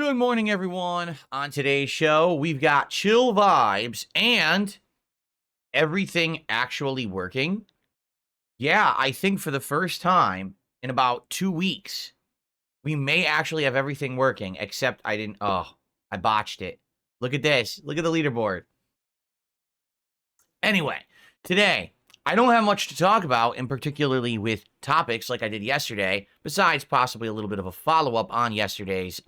Good morning, everyone. On today's show, we've got chill vibes and everything actually working. Yeah, I think for the first time in about 2 weeks, we may actually have everything working, except I botched it. Look at this. Look at the leaderboard. Anyway, today, I don't have much to talk about, and particularly with topics like I did yesterday, besides possibly a little bit of a follow-up on yesterday's,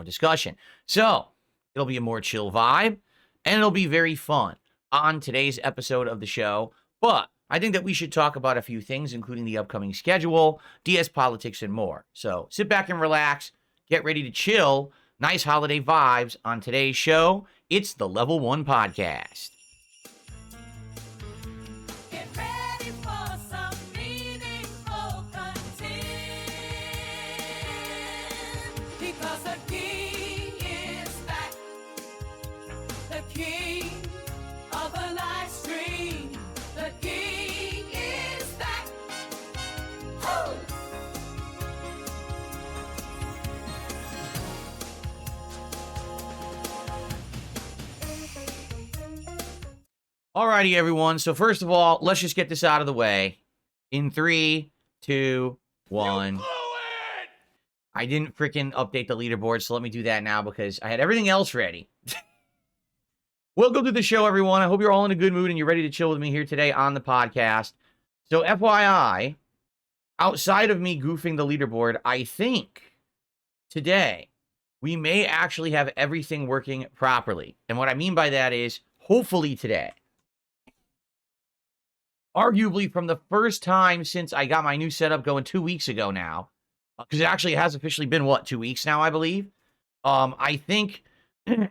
discussion. So, it'll be a more chill vibe, and it'll be very fun on today's episode of the show. But I think that we should talk about a few things, including the upcoming schedule, DS politics, and more. So, sit back and relax, get ready to chill. Nice holiday vibes on today's show. It's the Level 1 Podcast. Alrighty, everyone. So first of all, let's just get this out of the way. In 3, 2, 1. You blew it! I didn't freaking update the leaderboard, so let me do that now because I had everything else ready. Welcome to the show, everyone. I hope you're all in a good mood and you're ready to chill with me here today on the podcast. So FYI, outside of me goofing the leaderboard, I think today we may actually have everything working properly. And what I mean by that is hopefully today. Arguably from the first time since I got my new setup going 2 weeks ago now, because it actually has officially been, 2 weeks now, I believe. I think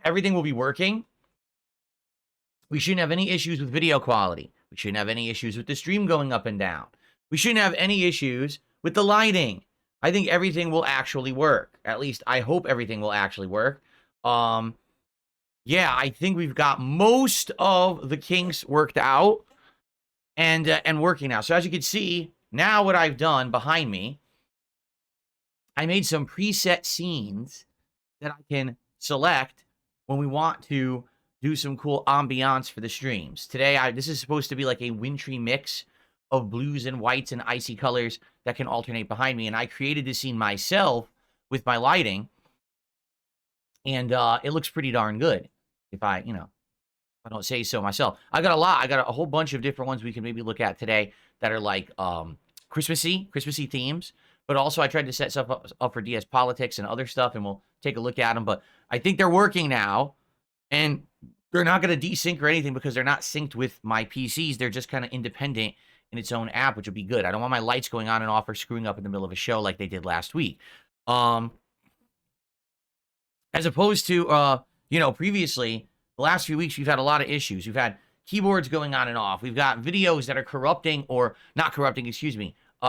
everything will be working. We shouldn't have any issues with video quality. We shouldn't have any issues with the stream going up and down. We shouldn't have any issues with the lighting. I think everything will actually work. At least I hope everything will actually work. Yeah, I think we've got most of the kinks worked out. And working now. So as you can see, now what I've done behind me, I made some preset scenes that I can select when we want to do some cool ambiance for the streams. Today, this is supposed to be like a wintry mix of blues and whites and icy colors that can alternate behind me. And I created this scene myself with my lighting. And it looks pretty darn good if I don't say so myself. I got a whole bunch of different ones we can maybe look at today that are like Christmassy themes. But also I tried to set stuff up for DS politics and other stuff, and we'll take a look at them. But I think they're working now, and they're not going to desync or anything because they're not synced with my PCs. They're just kind of independent in its own app, which would be good. I don't want my lights going on and off or screwing up in the middle of a show like they did last week. As opposed to, previously, the last few weeks, we've had a lot of issues. We've had keyboards going on and off. We've got videos that are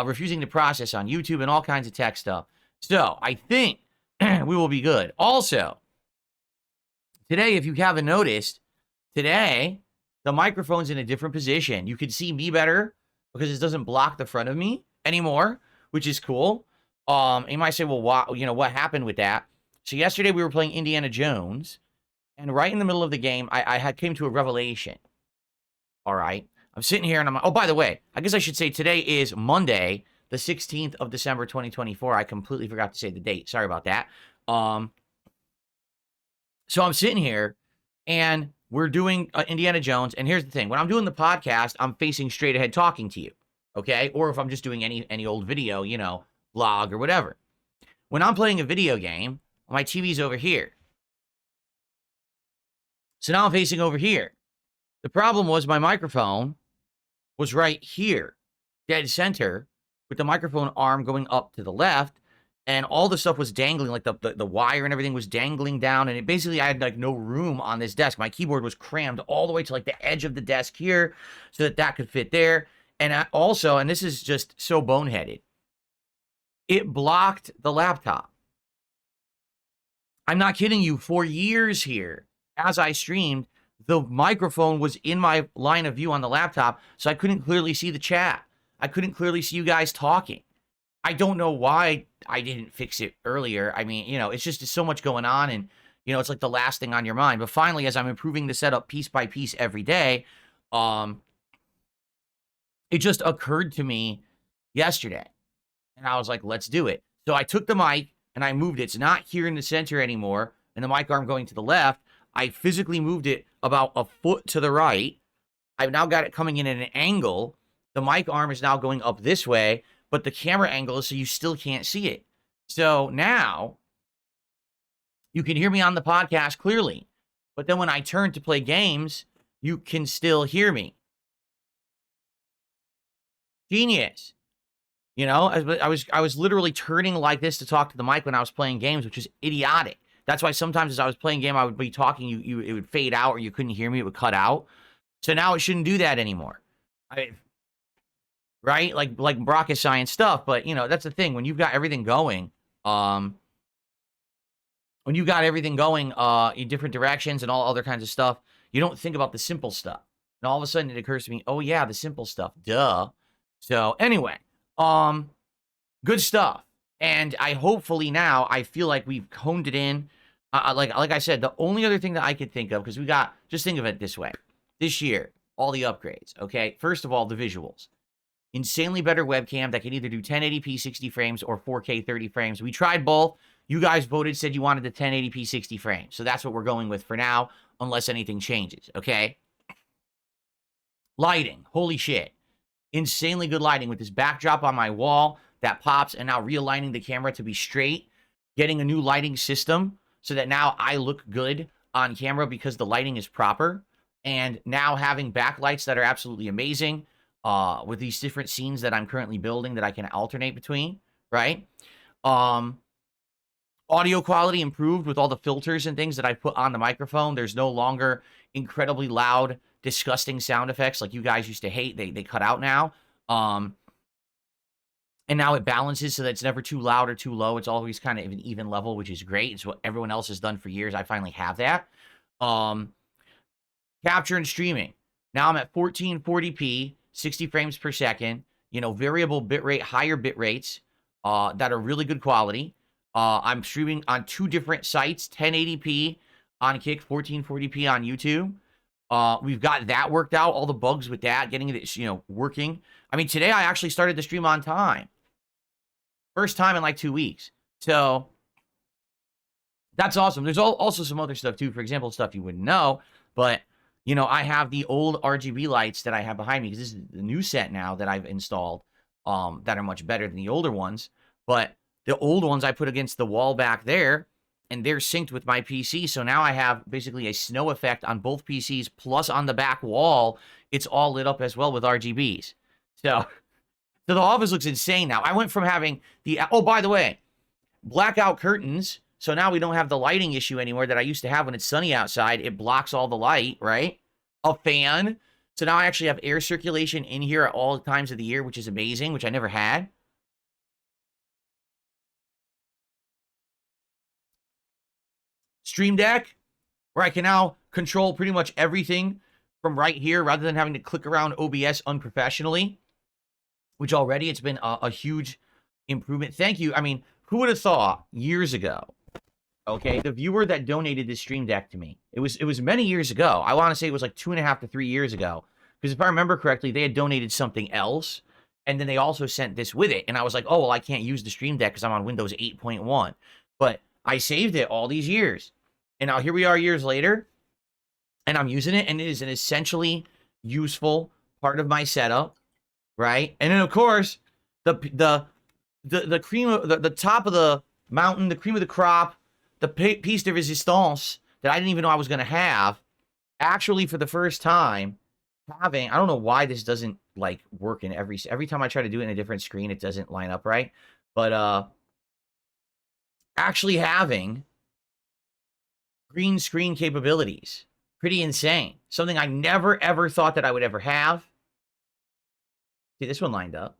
refusing to process on YouTube and all kinds of tech stuff. So I think we will be good. Also, today, if you haven't noticed, today, the microphone's in a different position. You can see me better because it doesn't block the front of me anymore, which is cool. You might say, well, what happened with that? So yesterday, we were playing Indiana Jones. And right in the middle of the game, I came to a revelation. All right. I'm sitting here and I'm like, oh, by the way, I guess I should say today is Monday, the 16th of December, 2024. I completely forgot to say the date. Sorry about that. So I'm sitting here and we're doing Indiana Jones. And here's the thing. When I'm doing the podcast, I'm facing straight ahead talking to you. Okay. Or if I'm just doing any old video, vlog or whatever. When I'm playing a video game, my TV's over here. So now I'm facing over here. The problem was my microphone was right here, dead center, with the microphone arm going up to the left, and all the stuff was dangling, like the wire and everything was dangling down, and I had like no room on this desk. My keyboard was crammed all the way to like the edge of the desk here so that could fit there. And and this is just so boneheaded, it blocked the laptop. I'm not kidding you, for years here. As I streamed, the microphone was in my line of view on the laptop, so I couldn't clearly see the chat. I couldn't clearly see you guys talking. I don't know why I didn't fix it earlier. I mean, it's just so much going on, and it's like the last thing on your mind. But finally, as I'm improving the setup piece by piece every day, it just occurred to me yesterday, and I was like, let's do it. So I took the mic and I moved it. It's not here in the center anymore, and the mic arm going to the left. I physically moved it about a foot to the right. I've now got it coming in at an angle. The mic arm is now going up this way, but the camera angle is so you still can't see it. So now you can hear me on the podcast clearly, but then when I turn to play games, you can still hear me. Genius. I was literally turning like this to talk to the mic when I was playing games, which is idiotic. That's why sometimes as I was playing game, I would be talking, it would fade out, or you couldn't hear me, it would cut out. So now it shouldn't do that anymore. Right? Like rocket science stuff, but that's the thing. When you've got everything going, in different directions and all other kinds of stuff, you don't think about the simple stuff. And all of a sudden it occurs to me, oh yeah, the simple stuff. Duh. So anyway, good stuff. And I feel like we've honed it in. Like I said, the only other thing that I could think of, because just think of it this way. This year, all the upgrades, okay? First of all, the visuals. Insanely better webcam that can either do 1080p 60 frames or 4K 30 frames. We tried both. You guys said you wanted the 1080p 60 frames. So that's what we're going with for now, unless anything changes, okay? Lighting. Holy shit. Insanely good lighting with this backdrop on my wall that pops, and now realigning the camera to be straight. Getting a new lighting system so that now I look good on camera because the lighting is proper. And now having backlights that are absolutely amazing with these different scenes that I'm currently building that I can alternate between, right? Audio quality improved with all the filters and things that I put on the microphone. There's no longer incredibly loud, disgusting sound effects like you guys used to hate. They cut out now. And now it balances so that it's never too loud or too low. It's always kind of an even level, which is great. It's what everyone else has done for years. I finally have that. Capture and streaming. Now I'm at 1440p, 60 frames per second, variable bitrate, higher bit rates that are really good quality. I'm streaming on 2 different sites, 1080p on Kick, 1440p on YouTube. We've got that worked out, all the bugs with that, getting it, working. I mean, today I actually started the stream on time. First time in like 2 weeks. So that's awesome. There's also some other stuff too. For example, stuff you wouldn't know, but I have the old RGB lights that I have behind me because this is the new set now that I've installed that are much better than the older ones. But the old ones I put against the wall back there, and they're synced with my PC. So now I have basically a snow effect on both PCs, plus on the back wall, it's all lit up as well with RGBs. So the office looks insane now. I went from having oh, by the way, blackout curtains. So now we don't have the lighting issue anymore that I used to have when it's sunny outside. It blocks all the light, right? A fan. So now I actually have air circulation in here at all times of the year, which is amazing, which I never had. Stream Deck, where I can now control pretty much everything from right here rather than having to click around OBS unprofessionally, which already it's been a huge improvement. Thank you. I mean, who would have thought years ago? Okay, the viewer that donated this Stream Deck to me, it was many years ago. I want to say it was like 2.5 to 3 years ago. Because if I remember correctly, they had donated something else, and then they also sent this with it. And I was like, oh, well, I can't use the Stream Deck because I'm on Windows 8.1. But I saved it all these years. And now here we are years later, and I'm using it, and it is an essentially useful part of my setup, right? And then, of course, the cream of the top of the mountain, the cream of the crop, the piece de resistance that I didn't even know I was going to have, actually for the first time, I don't know why this doesn't like work in every time I try to do it in a different screen, it doesn't line up right. But actually having green screen capabilities, pretty insane. Something I never ever thought that I would ever have. See, this one lined up.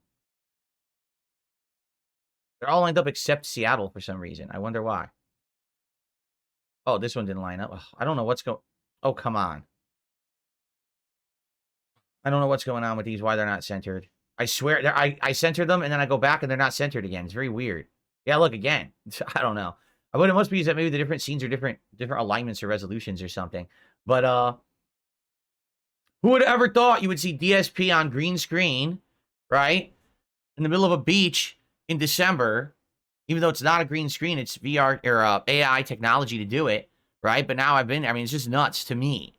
They're all lined up except Seattle for some reason. I wonder why. Oh, this one didn't line up. Ugh, I don't know what's going... Oh, come on. I don't know what's going on with these, why they're not centered. I swear, I center them and then I go back and they're not centered again. It's very weird. Yeah, look again. I don't know. What it must be is that maybe the different scenes are different alignments or resolutions or something. But who would have ever thought you would see DSP on green screen, right? In the middle of a beach in December, even though it's not a green screen, it's VR or AI technology to do it, right? But now I mean, it's just nuts to me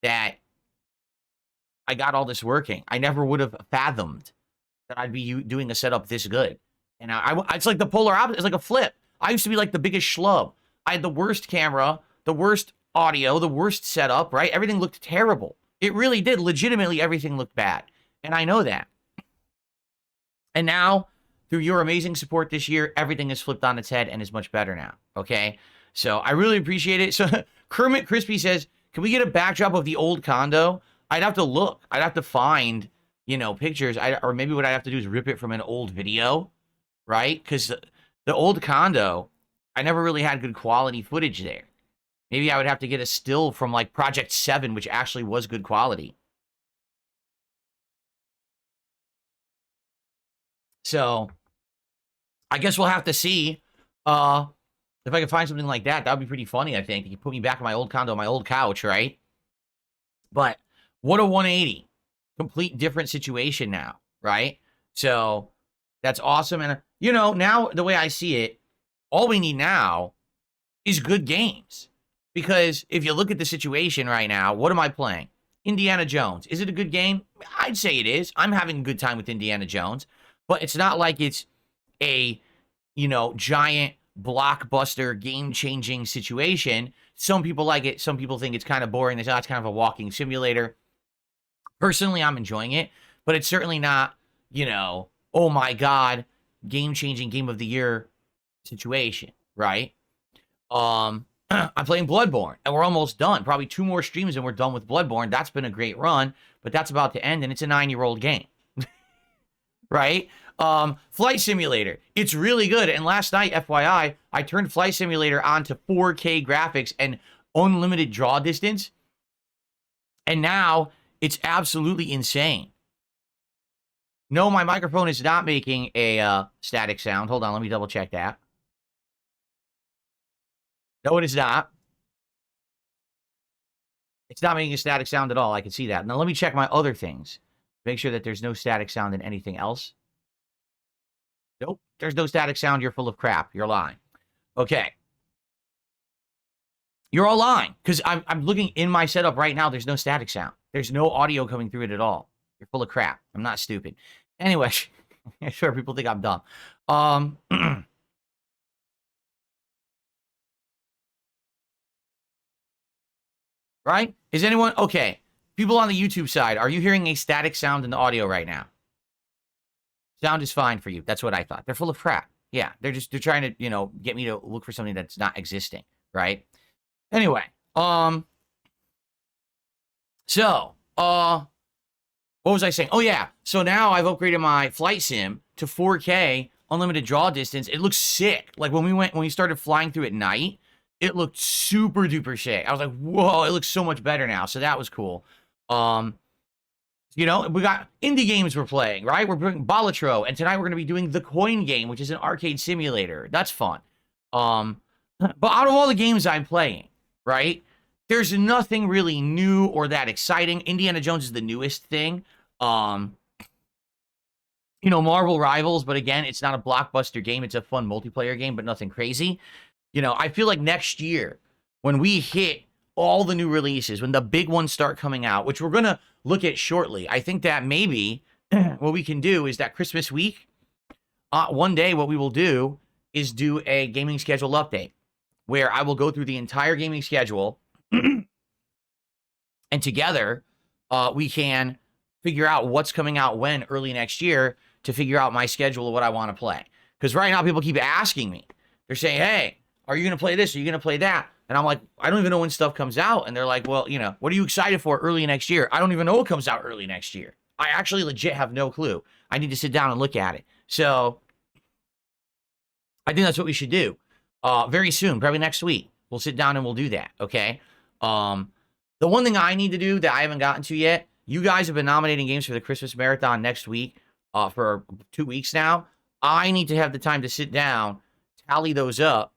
that I got all this working. I never would have fathomed that I'd be doing a setup this good. And it's like the polar opposite. It's like a flip. I used to be like the biggest schlub. I had the worst camera, the worst audio, the worst setup, right? Everything looked terrible. It really did. Legitimately, everything looked bad. And I know that. And now, through your amazing support this year, everything is flipped on its head and is much better now. Okay? So I really appreciate it. So Kermit Crispy says, can we get a backdrop of the old condo? I'd have to look. I'd have to find, pictures. Or maybe what I'd have to do is rip it from an old video, right? Because the old condo, I never really had good quality footage there. Maybe I would have to get a still from like Project 7, which actually was good quality. So I guess we'll have to see if I can find something like that. That would be pretty funny, I think. You can put me back in my old condo, my old couch, right? But what a 180. Complete different situation now, right? So that's awesome. And, now the way I see it, all we need now is good games. Because if you look at the situation right now, what am I playing? Indiana Jones. Is it a good game? I'd say it is. I'm having a good time with Indiana Jones. But it's not like it's a, giant blockbuster game-changing situation. Some people like it. Some people think it's kind of boring. They say, it's kind of a walking simulator. Personally, I'm enjoying it. But it's certainly not, oh my God, game-changing game of the year situation, right? I'm playing Bloodborne, and we're almost done. Probably 2 more streams, and we're done with Bloodborne. That's been a great run, but that's about to end, and it's a 9-year-old game. Right? Flight Simulator. It's really good. And last night, FYI, I turned Flight Simulator on to 4K graphics and unlimited draw distance. And now it's absolutely insane. No, my microphone is not making a static sound. Hold on, let me double check that. No, it is not. It's not making a static sound at all. I can see that. Now, let me check my other things. Make sure that there's no static sound in anything else. Nope, there's no static sound. You're full of crap. You're lying. Okay. You're all lying, because I'm looking in my setup right now. There's no static sound. There's no audio coming through it at all. You're full of crap. I'm not stupid. Anyway, sure, people think I'm dumb. Right? Is anyone... Okay. People on the YouTube side, are you hearing a static sound in the audio right now? Sound is fine for you. That's what I thought. They're full of crap. Yeah, they're trying to, get me to look for something that's not existing, right? Anyway, so, what was I saying? Oh, yeah. So now I've upgraded my flight sim to 4K, unlimited draw distance. It looks sick. Like, when we started flying through at night, it looked super duper sick. I was like, whoa, it looks so much better now. So that was cool. We got indie games we're playing, right? We're playing Balatro, and tonight we're going to be doing The Coin Game, which is an arcade simulator. That's fun. But out of all the games I'm playing, right, there's nothing really new or that exciting. Indiana Jones is the newest thing. Marvel Rivals, but again, it's not a blockbuster game. It's a fun multiplayer game, but nothing crazy. I feel like next year, when we hit all the new releases, when the big ones start coming out, which we're going to look at shortly, I think that maybe what we can do is that Christmas week, one day what we will do is do a gaming schedule update, where I will go through the entire gaming schedule, and together we can figure out what's coming out when early next year to figure out my schedule of what I want to play. Because right now people keep asking me. They're saying, hey, are you going to play this? Are you going to play that? And I'm like, I don't even know when stuff comes out. And they're like, well, what are you excited for early next year? I don't even know what comes out early next year. I actually legit have no clue. I need to sit down and look at it. So I think that's what we should do. Very soon, probably next week. We'll sit down and we'll do that, okay? The one thing I need to do that I haven't gotten to yet, you guys have been nominating games for the Christmas Marathon next week. for 2 weeks now. I need to have the time to sit down, tally those up,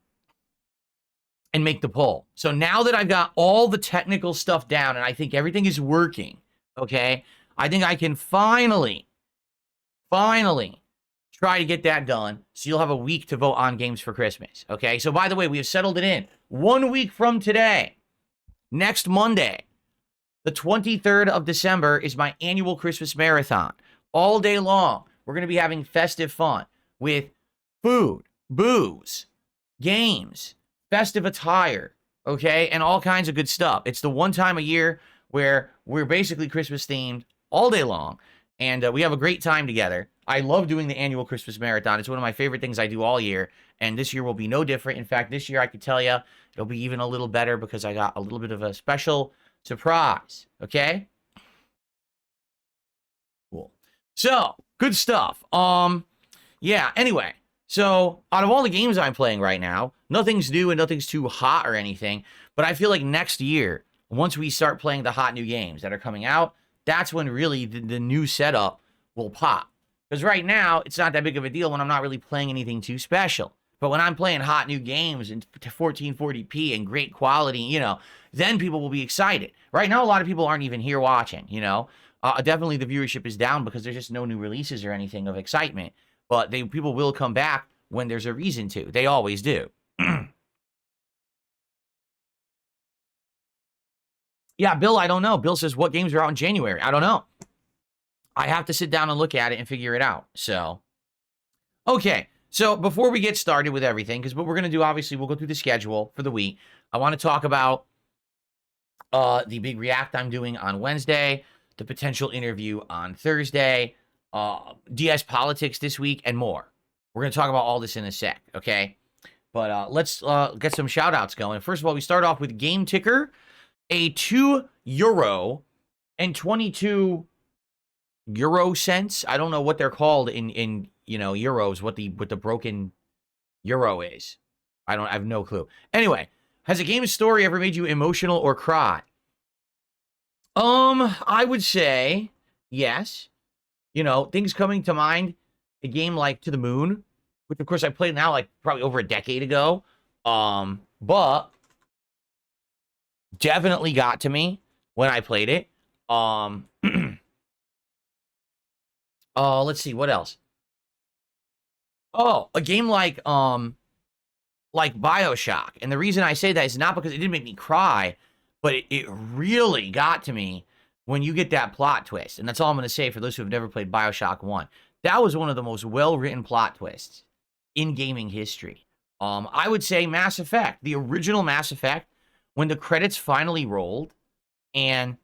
and make the poll. So now that I've got all the technical stuff down and I think everything is working, okay, I think I can finally try to get that done. So you'll have a week to vote on games for Christmas, okay? So by the way, we have settled it in. 1 week from today, next Monday, the 23rd of December, is my annual Christmas marathon. All day long, we're going to be having festive fun with food, booze, games, festive attire, okay, and all kinds of good stuff. It's the one time a year where we're basically Christmas themed all day long, and we have a great time together. I love doing the annual Christmas marathon. It's one of my favorite things I do all year, and this year will be no different. In fact, this year I could tell you it'll be even a little better because I got a little bit of a special surprise, okay? Cool. So, good stuff. Yeah, anyway. So, out of all the games I'm playing right now, nothing's new and nothing's too hot or anything, but I feel like next year, once we start playing the hot new games that are coming out, that's when really the new setup will pop. Because right now, it's not that big of a deal when I'm not really playing anything too special. But when I'm playing hot new games in 1440p and great quality, you know, then people will be excited. Right now, a lot of people aren't even here watching, you know. Definitely the viewership is down because there's just no new releases or anything of excitement. But people will come back when there's a reason to. They always do. Yeah, Bill, I don't know. Bill says, what games are out in January? I don't know. I have to sit down and look at it and figure it out. So, okay. So before we get started with everything, because what we're going to do, obviously, we'll go through the schedule for the week. I want to talk about the big react I'm doing on Wednesday, the potential interview on Thursday, DS Politics this week, and more. We're going to talk about all this in a sec, okay? But let's get some shout-outs going. First of all, we start off with Game Ticker, a €2 and 22 euro cents. I don't know what they're called in you know, euros, what the broken euro is. I have no clue. Anyway, has a game story ever made you emotional or cry? I would say yes. You know, things coming to mind, a game like To the Moon, which of course I played now like probably over a decade ago. But definitely got to me when I played it. Let's see, what else? Oh, a game like BioShock. And the reason I say that is not because it didn't make me cry, but it really got to me when you get that plot twist. And that's all I'm going to say for those who have never played BioShock 1. That was one of the most well-written plot twists in gaming history. I would say Mass Effect, the original Mass Effect, when the credits finally rolled and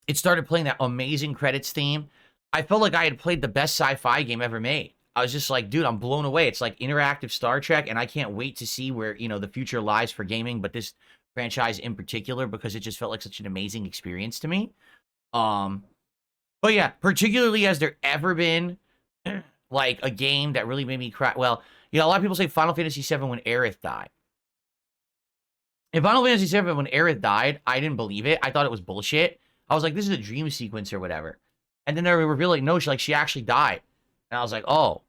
it started playing that amazing credits theme, I felt like I had played the best sci-fi game ever made. I was just like, dude, I'm blown away. It's like interactive Star Trek, and I can't wait to see where, you know, the future lies for gaming, but this franchise in particular, because it just felt like such an amazing experience to me. But yeah, particularly has there ever been like a game that really made me cry? Well, you know, a lot of people say Final Fantasy VII when Aerith died. In Final Fantasy VII when Aerith died, I didn't believe it. I thought it was bullshit. I was like, this is a dream sequence or whatever. And then they revealed, like, no, she actually died. And I was like, oh,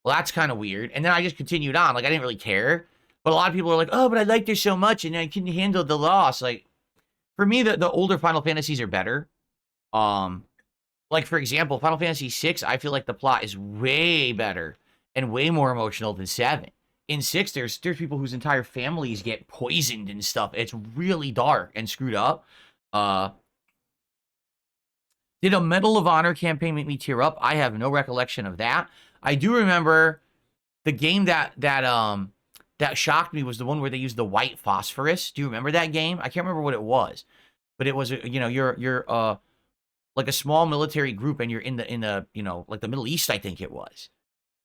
well, that's kind of weird. And then I just continued on. Like, I didn't really care. But a lot of people are like, oh, but I liked her so much, and I couldn't handle the loss. Like, for me, the older Final Fantasies are better. Like, for example, Final Fantasy VI, I feel like the plot is way better and way more emotional than 7. In 6, there's people whose entire families get poisoned and stuff. It's really dark and screwed up. Did a Medal of Honor campaign make me tear up? I have no recollection of that. I do remember the game that shocked me was the one where they used the white phosphorus. Do you remember that game? I can't remember what it was, but it was, you know, you're like a small military group, and you're in the you know, like the Middle East, I think it was,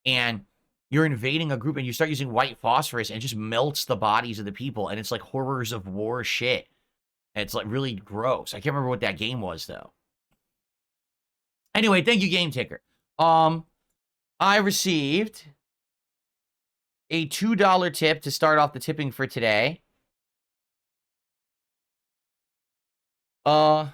and you're invading a group, and you start using white phosphorus, and it just melts the bodies of the people, and it's like horrors of war shit. And it's like really gross. I can't remember what that game was though. Anyway, thank you, Game Ticker. I received a $2 tip to start off the tipping for today. What?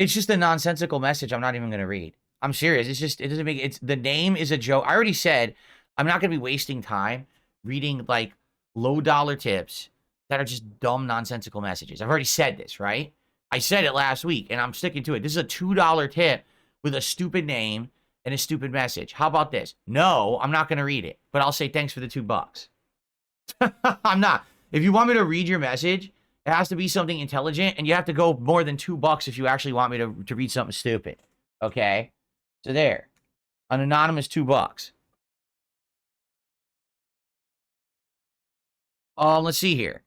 It's just a nonsensical message I'm not even going to read. I'm serious. It's just, it doesn't make, it's, the name is a joke. I already said I'm not going to be wasting time reading like low dollar tips that are just dumb, nonsensical messages. I've already said this, right? I said it last week and I'm sticking to it. This is a $2 tip with a stupid name and a stupid message. How about this? No, I'm not going to read it, but I'll say thanks for the $2. I'm not. If you want me to read your message, it has to be something intelligent, and you have to go more than $2 if you actually want me to read something stupid. Okay? So there. An anonymous $2. Let's see here.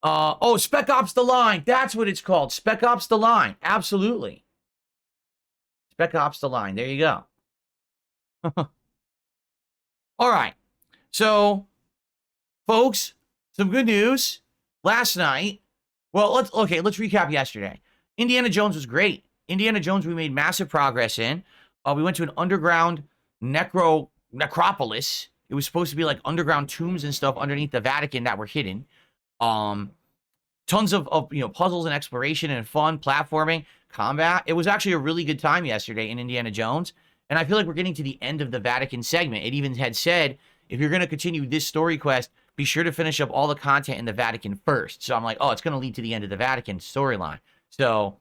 Oh, Spec Ops The Line. That's what it's called. Spec Ops The Line. Absolutely. Spec Ops The Line. There you go. All right. So, folks, some good news. Last night, well, let's recap yesterday. Indiana Jones was great. Indiana Jones, we made massive progress in. We went to an underground necropolis. It was supposed to be like underground tombs and stuff underneath the Vatican that were hidden. Tons of puzzles and exploration and fun, platforming, combat. It was actually a really good time yesterday in Indiana Jones. And I feel like we're getting to the end of the Vatican segment. It even had said, if you're going to continue this story quest, be sure to finish up all the content in the Vatican first. So I'm like, oh, it's going to lead to the end of the Vatican storyline. So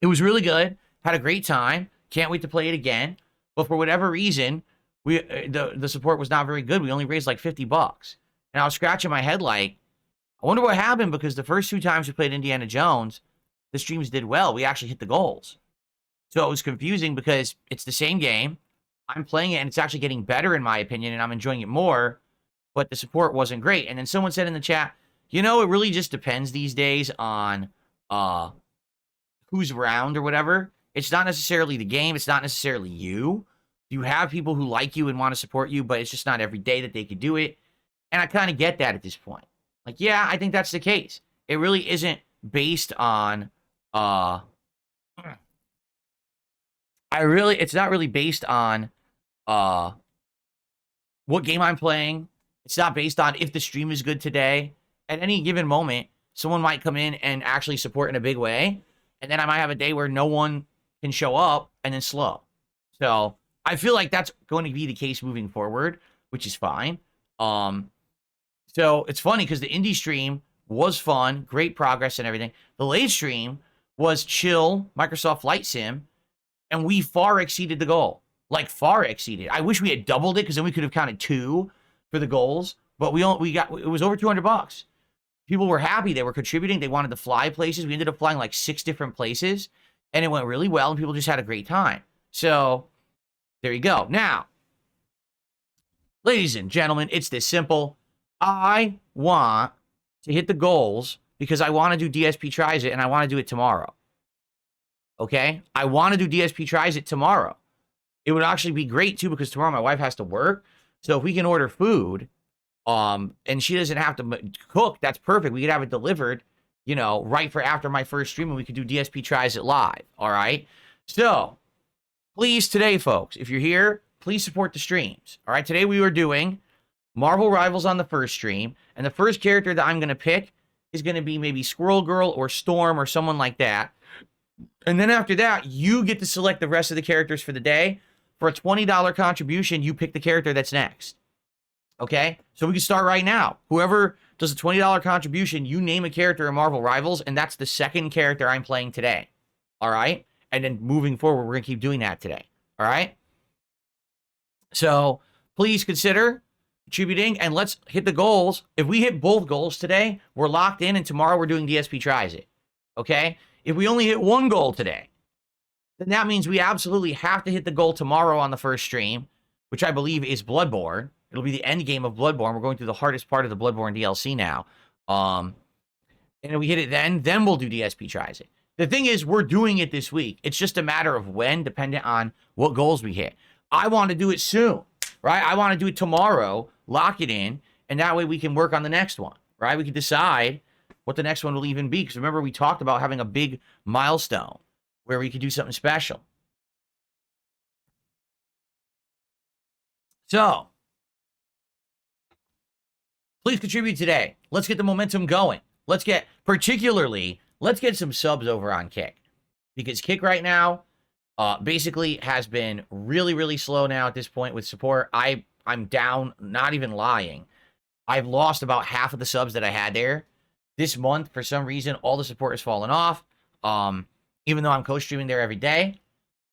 it was really good. Had a great time. Can't wait to play it again. But for whatever reason, the support was not very good. We only raised like $50. And I was scratching my head like, I wonder what happened, because the first 2 times we played Indiana Jones, the streams did well. We actually hit the goals. So it was confusing because it's the same game. I'm playing it and it's actually getting better in my opinion, and I'm enjoying it more, but the support wasn't great. And then someone said in the chat, it really just depends these days on who's around or whatever. It's not necessarily the game. It's not necessarily you. You have people who like you and want to support you, but it's just not every day that they could do it. And I kind of get that at this point. Like, yeah, I think that's the case. It really isn't based on, it's not really based on, what game I'm playing. It's not based on if the stream is good today. At any given moment, someone might come in and actually support in a big way. And then I might have a day where no one can show up and then slow. So I feel like that's going to be the case moving forward, which is fine. So it's funny because the indie stream was fun, great progress and everything. The late stream was chill, Microsoft Flight Sim, and we far exceeded the goal. Like, far exceeded. I wish we had doubled it, because then we could have counted 2 for the goals. But it was over $200. People were happy. They were contributing. They wanted to fly places. We ended up flying like 6 different places, and it went really well, and people just had a great time. So there you go. Now, ladies and gentlemen, it's this simple. I want to hit the goals because I want to do DSP Tries It, and I want to do it tomorrow. Okay? I want to do DSP Tries It tomorrow. It would actually be great, too, because tomorrow my wife has to work. So if we can order food, and she doesn't have to cook, that's perfect. We could have it delivered, right for after my first stream, and we could do DSP Tries It live. All right? So, please, today, folks, if you're here, please support the streams. All right? Today we were doing Marvel Rivals on the first stream, and the first character that I'm going to pick is going to be maybe Squirrel Girl or Storm or someone like that. And then after that, you get to select the rest of the characters for the day. For a $20 contribution, you pick the character that's next. Okay? So we can start right now. Whoever does a $20 contribution, you name a character in Marvel Rivals, and that's the second character I'm playing today. All right? And then moving forward, we're going to keep doing that today. All right? So please consider contributing, and let's hit the goals. If we hit both goals today, we're locked in, and tomorrow we're doing DSP Tries It. Okay? If we only hit one goal today, then that means we absolutely have to hit the goal tomorrow on the first stream, which I believe is Bloodborne. It'll be the end game of Bloodborne. We're going through the hardest part of the Bloodborne DLC now. And if we hit it then we'll do DSP Tries It. The thing is, we're doing it this week. It's just a matter of when, dependent on what goals we hit. I want to do it soon, right? I want to do it tomorrow, lock it in, and that way we can work on the next one, right? We can decide what the next one will even be. Because remember, we talked about having a big milestone where we could do something special. So, Please contribute today. Let's get the momentum going. Let's get some subs over on Kick. Because Kick right now basically has been really, really slow now at this point with support. I'm down, not even lying. I've lost about half of the subs that I had there. This month, for some reason, all the support has fallen off. Even though I'm co-streaming there every day.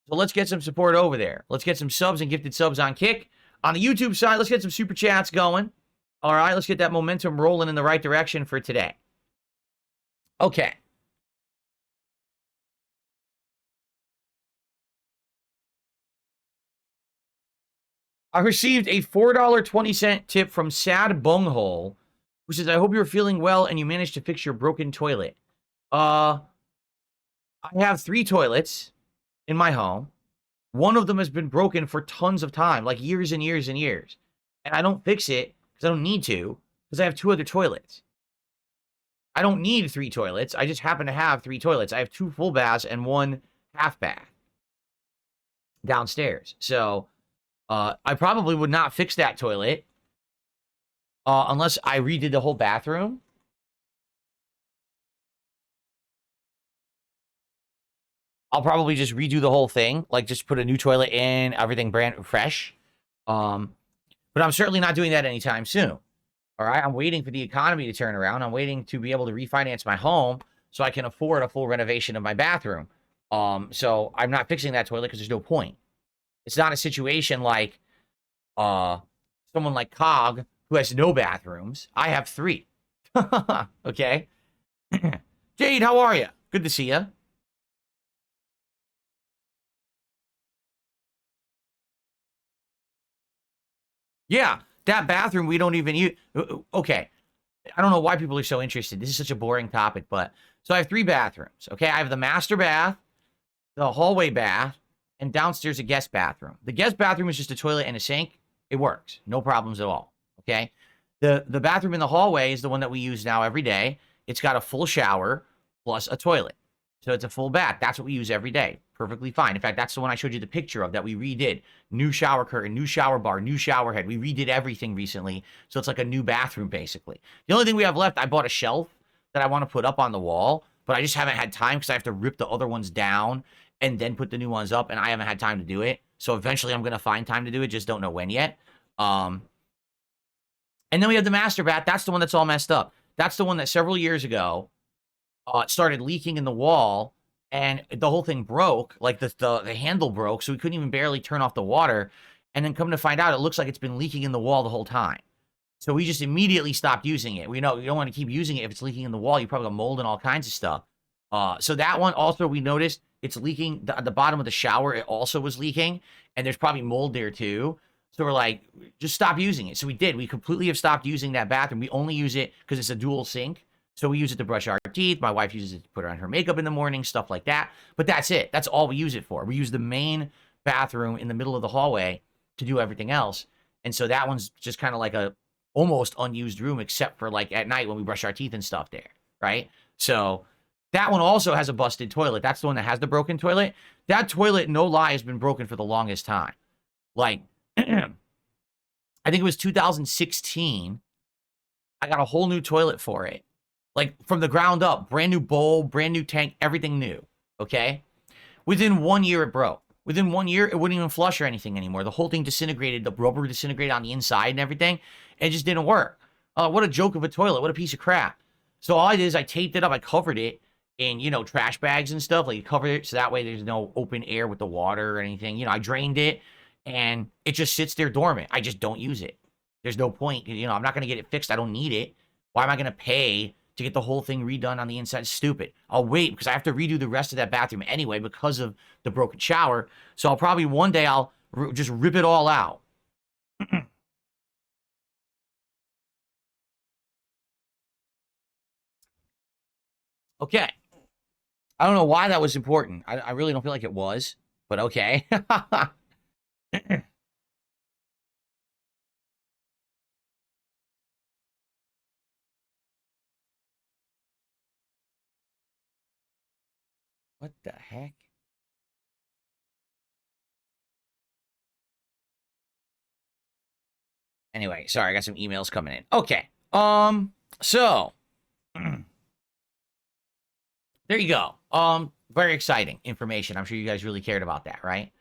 So let's get some support over there. Let's get some subs and gifted subs on Kick. On the YouTube side, let's get some super chats going. All right, let's get that momentum rolling in the right direction for today. Okay. I received a $4.20 tip from Sad Bunghole, who says, I hope you're feeling well and you managed to fix your broken toilet. I have 3 toilets in my home. One of them has been broken for tons of time, like years and years and years. And I don't fix it because I don't need to, because I have 2 other toilets. I don't need 3 toilets. I just happen to have 3 toilets. I have 2 full baths and 1 half bath downstairs. So I probably would not fix that toilet unless I redid the whole bathroom. I'll probably just redo the whole thing, like just put a new toilet in, everything brand fresh. But I'm certainly not doing that anytime soon. All right, I'm waiting for the economy to turn around. I'm waiting to be able to refinance my home so I can afford a full renovation of my bathroom. So I'm not fixing that toilet because there's no point. It's not a situation like someone like Cog who has no bathrooms. I have 3. Okay. Jade, how are you? Good to see you. Yeah, that bathroom we don't even use. Okay. I don't know why people are so interested. This is such a boring topic, but so I have 3 bathrooms. Okay. I have the master bath, the hallway bath, and downstairs a guest bathroom. The guest bathroom is just a toilet and a sink. It works. No problems at all. Okay. The bathroom in the hallway is the one that we use now every day. It's got a full shower plus a toilet. So it's a full bath. That's what we use every day. Perfectly fine. In fact, that's the one I showed you the picture of that we redid. New shower curtain, new shower bar, new shower head. We redid everything recently. So it's like a new bathroom, basically. The only thing we have left, I bought a shelf that I want to put up on the wall, but I just haven't had time because I have to rip the other ones down and then put the new ones up, and I haven't had time to do it. So eventually I'm going to find time to do it. Just don't know when yet. And then we have the master bath. That's the one that's all messed up. That's the one that several years ago it started leaking in the wall, and the whole thing broke. Like the handle broke, so we couldn't even barely turn off the water. And then come to find out, it looks like it's been leaking in the wall the whole time. So we just immediately stopped using it. We know you don't want to keep using it if it's leaking in the wall. You probably got mold and all kinds of stuff. So that one also, we noticed it's leaking at the bottom of the shower. It also was leaking, and there's probably mold there too. So we're like, just stop using it. So we did. We completely have stopped using that bathroom. We only use it because it's a dual sink. So we use it to brush our teeth. My wife uses it to put on her makeup in the morning, stuff like that. But that's it. That's all we use it for. We use the main bathroom in the middle of the hallway to do everything else. And so that one's just kind of like a almost unused room, except for like at night when we brush our teeth and stuff there, right? So that one also has a busted toilet. That's the one that has the broken toilet. That toilet, no lie, has been broken for the longest time. Like, I think it was 2016. I got a whole new toilet for it. Like, from the ground up. Brand new bowl, brand new tank, everything new. Okay? Within 1 year, it broke. Within 1 year, it wouldn't even flush or anything anymore. The whole thing disintegrated. The rubber disintegrated on the inside and everything. It just didn't work. What a joke of a toilet. What a piece of crap. So all I did is I taped it up. I covered it in, you know, trash bags and stuff. Like, you cover it so that way there's no open air with the water or anything. You know, I drained it, and it just sits there dormant. I just don't use it. There's no point. You know, I'm not going to get it fixed. I don't need it. Why am I going to pay to get the whole thing redone on the inside? It's stupid. I'll wait because I have to redo the rest of that bathroom anyway because of the broken shower. So I'll probably one day I'll just rip it all out. Okay. I don't know why that was important. I really don't feel like it was, but okay. What the heck? Anyway, sorry, I got some emails coming in. Okay. So there you go. Very exciting information. I'm sure you guys really cared about that, right?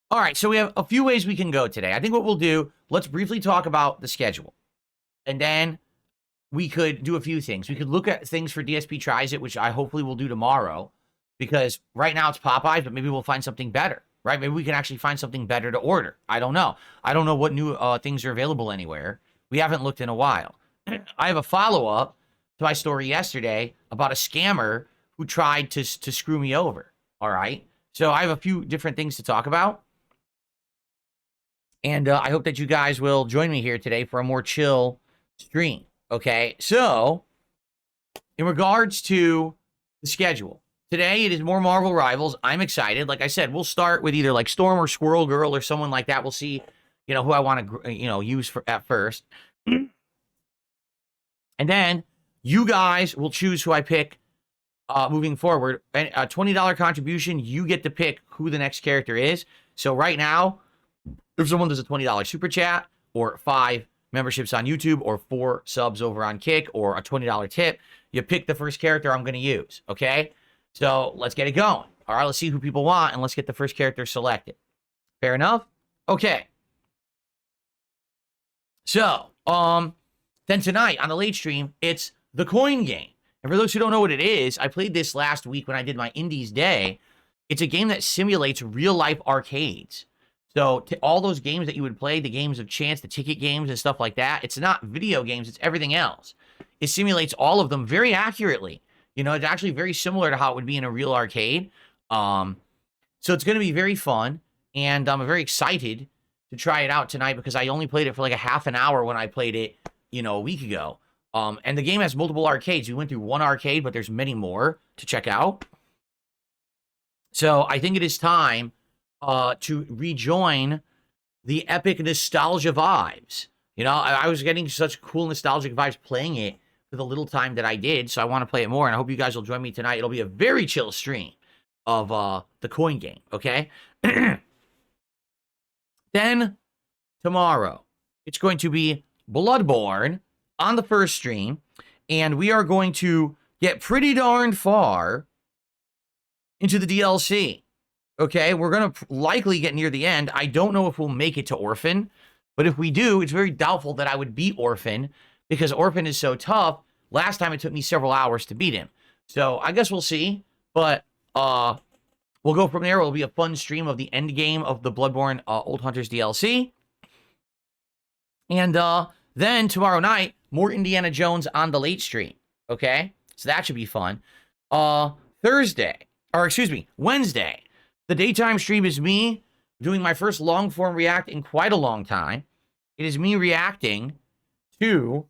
All right, so we have a few ways we can go today. I think what we'll do, let's briefly talk about the schedule. And then we could do a few things. We could look at things for DSP Tries It, which I hopefully will do tomorrow, because right now it's Popeyes, but maybe we'll find something better, right? Maybe we can actually find something better to order. I don't know. I don't know what new things are available anywhere. We haven't looked in a while. I have a follow-up to my story yesterday about a scammer who tried to screw me over, all right? So I have a few different things to talk about. And I hope that you guys will join me here today for a more chill stream. Okay, so in regards to the schedule, today it is more Marvel Rivals. I'm excited. Like I said, we'll start with either like Storm or Squirrel Girl or someone like that. We'll see, who I want to, use for at first. And then you guys will choose who I pick moving forward. And a $20 contribution, you get to pick who the next character is. So right now, if someone does a $20 super chat or 5 memberships on YouTube or 4 subs over on Kick or a $20 tip, you pick the first character I'm going to use, okay? So let's get it going. All right, let's see who people want, and let's get the first character selected. Fair enough? Okay. So, then tonight on the late stream, it's the coin game. And for those who don't know what it is, I played this last week when I did my Indies Day. It's a game that simulates real-life arcades. So all those games that you would play, the games of chance, the ticket games and stuff like that, it's not video games, it's everything else. It simulates all of them very accurately. It's actually very similar to how it would be in a real arcade. So it's going to be very fun, and I'm very excited to try it out tonight because I only played it for like a half an hour when I played it, a week ago. And the game has multiple arcades. We went through one arcade, but there's many more to check out. So I think it is time to rejoin the epic nostalgia vibes. I was getting such cool nostalgic vibes playing it for the little time that I did, so I want to play it more, and I hope you guys will join me tonight. It'll be a very chill stream of the coin game, okay? Then, tomorrow, it's going to be Bloodborne on the first stream, and we are going to get pretty darn far into the DLC. Okay, we're going to likely get near the end. I don't know if we'll make it to Orphan, but if we do, it's very doubtful that I would beat Orphan because Orphan is so tough. Last time it took me several hours to beat him. So I guess we'll see, but we'll go from there. It'll be a fun stream of the end game of the Bloodborne Old Hunters DLC. And then tomorrow night, more Indiana Jones on the late stream. Okay, so that should be fun. Wednesday. The daytime stream is me doing my first long-form react in quite a long time. It is me reacting to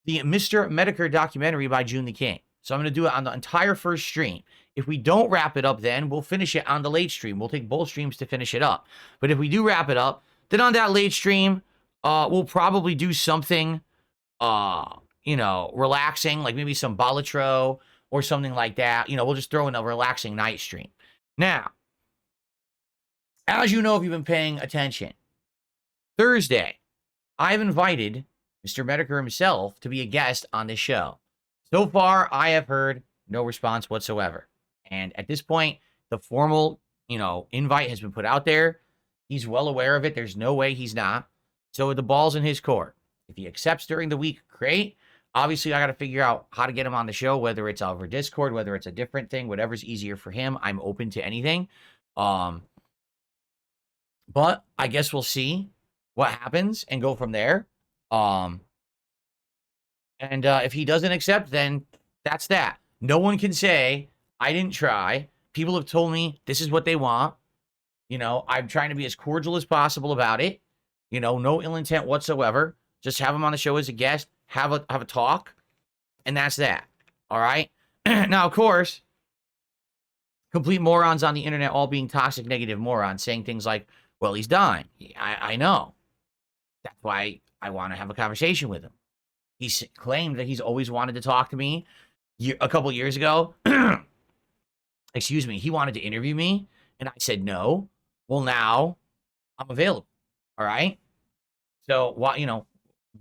the Mr. Medicare documentary by June the King. So I'm going to do it on the entire first stream. If we don't wrap it up then, we'll finish it on the late stream. We'll take both streams to finish it up. But if we do wrap it up, then on that late stream, we'll probably do something, relaxing, like maybe some Balatro or something like that. We'll just throw in a relaxing night stream. Now, as you know, if you've been paying attention, Thursday, I've invited Mr. Medicare himself to be a guest on this show. So far, I have heard no response whatsoever. And at this point, the formal, invite has been put out there. He's well aware of it. There's no way he's not. So the ball's in his court. If he accepts during the week, great. Obviously, I got to figure out how to get him on the show, whether it's over Discord, whether it's a different thing, whatever's easier for him. I'm open to anything. But I guess we'll see what happens and go from there. And if he doesn't accept, then that's that. No one can say, I didn't try. People have told me this is what they want. I'm trying to be as cordial as possible about it. No ill intent whatsoever. Just have him on the show as a guest, have a talk, and that's that. All right? Now, of course, complete morons on the internet all being toxic, negative morons, saying things like, well, he's dying. I know. That's why I want to have a conversation with him. He's claimed that he's always wanted to talk to me. A couple years ago, excuse me, he wanted to interview me, and I said no. Well, now I'm available. All right? So,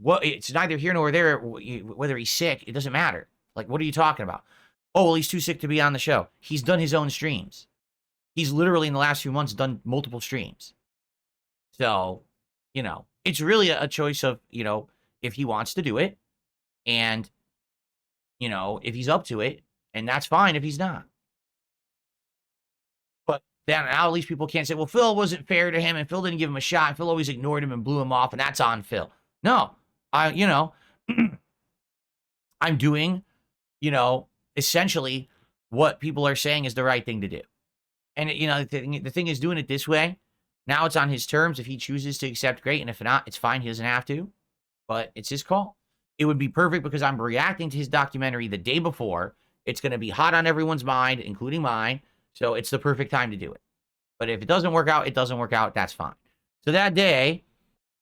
What? It's neither here nor there. Whether he's sick, it doesn't matter. Like, what are you talking about? Oh, well, he's too sick to be on the show. He's done his own streams. He's literally in the last few months done multiple streams. So, it's really a choice of, if he wants to do it and, if he's up to it, and that's fine if he's not. But then now at least people can't say, well, Phil wasn't fair to him and Phil didn't give him a shot. And Phil always ignored him and blew him off, and that's on Phil. No, I'm doing, essentially what people are saying is the right thing to do. And, the thing is, doing it this way, now it's on his terms. If he chooses to accept, great. And if not, it's fine. He doesn't have to. But it's his call. It would be perfect because I'm reacting to his documentary the day before. It's going to be hot on everyone's mind, including mine. So it's the perfect time to do it. But if it doesn't work out, it doesn't work out. That's fine. So that day,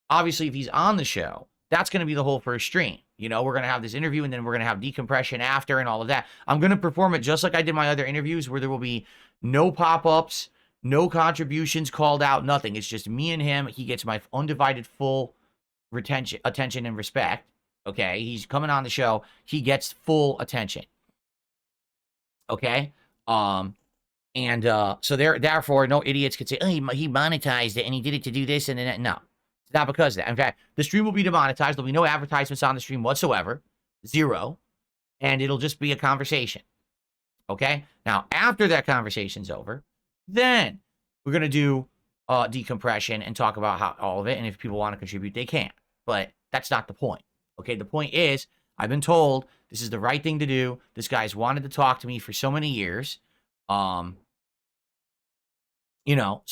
obviously, if he's on the show, that's going to be the whole first stream. We're going to have this interview, and then we're going to have decompression after and all of that. I'm going to perform it just like I did my other interviews, where there will be no pop-ups, no contributions called out, nothing. It's just me and him. He gets my undivided full attention and respect. Okay? He's coming on the show. He gets full attention. Okay? So therefore, no idiots could say, oh, he monetized it, and he did it to do this and that. No. It's not because of that. In fact, the stream will be demonetized. There'll be no advertisements on the stream whatsoever. 0. And it'll just be a conversation. Okay? Now, after that conversation's over, then we're going to do decompression and talk about how all of it. And if people want to contribute, they can. But that's not the point. Okay? The point is, I've been told this is the right thing to do. This guy's wanted to talk to me for so many years. So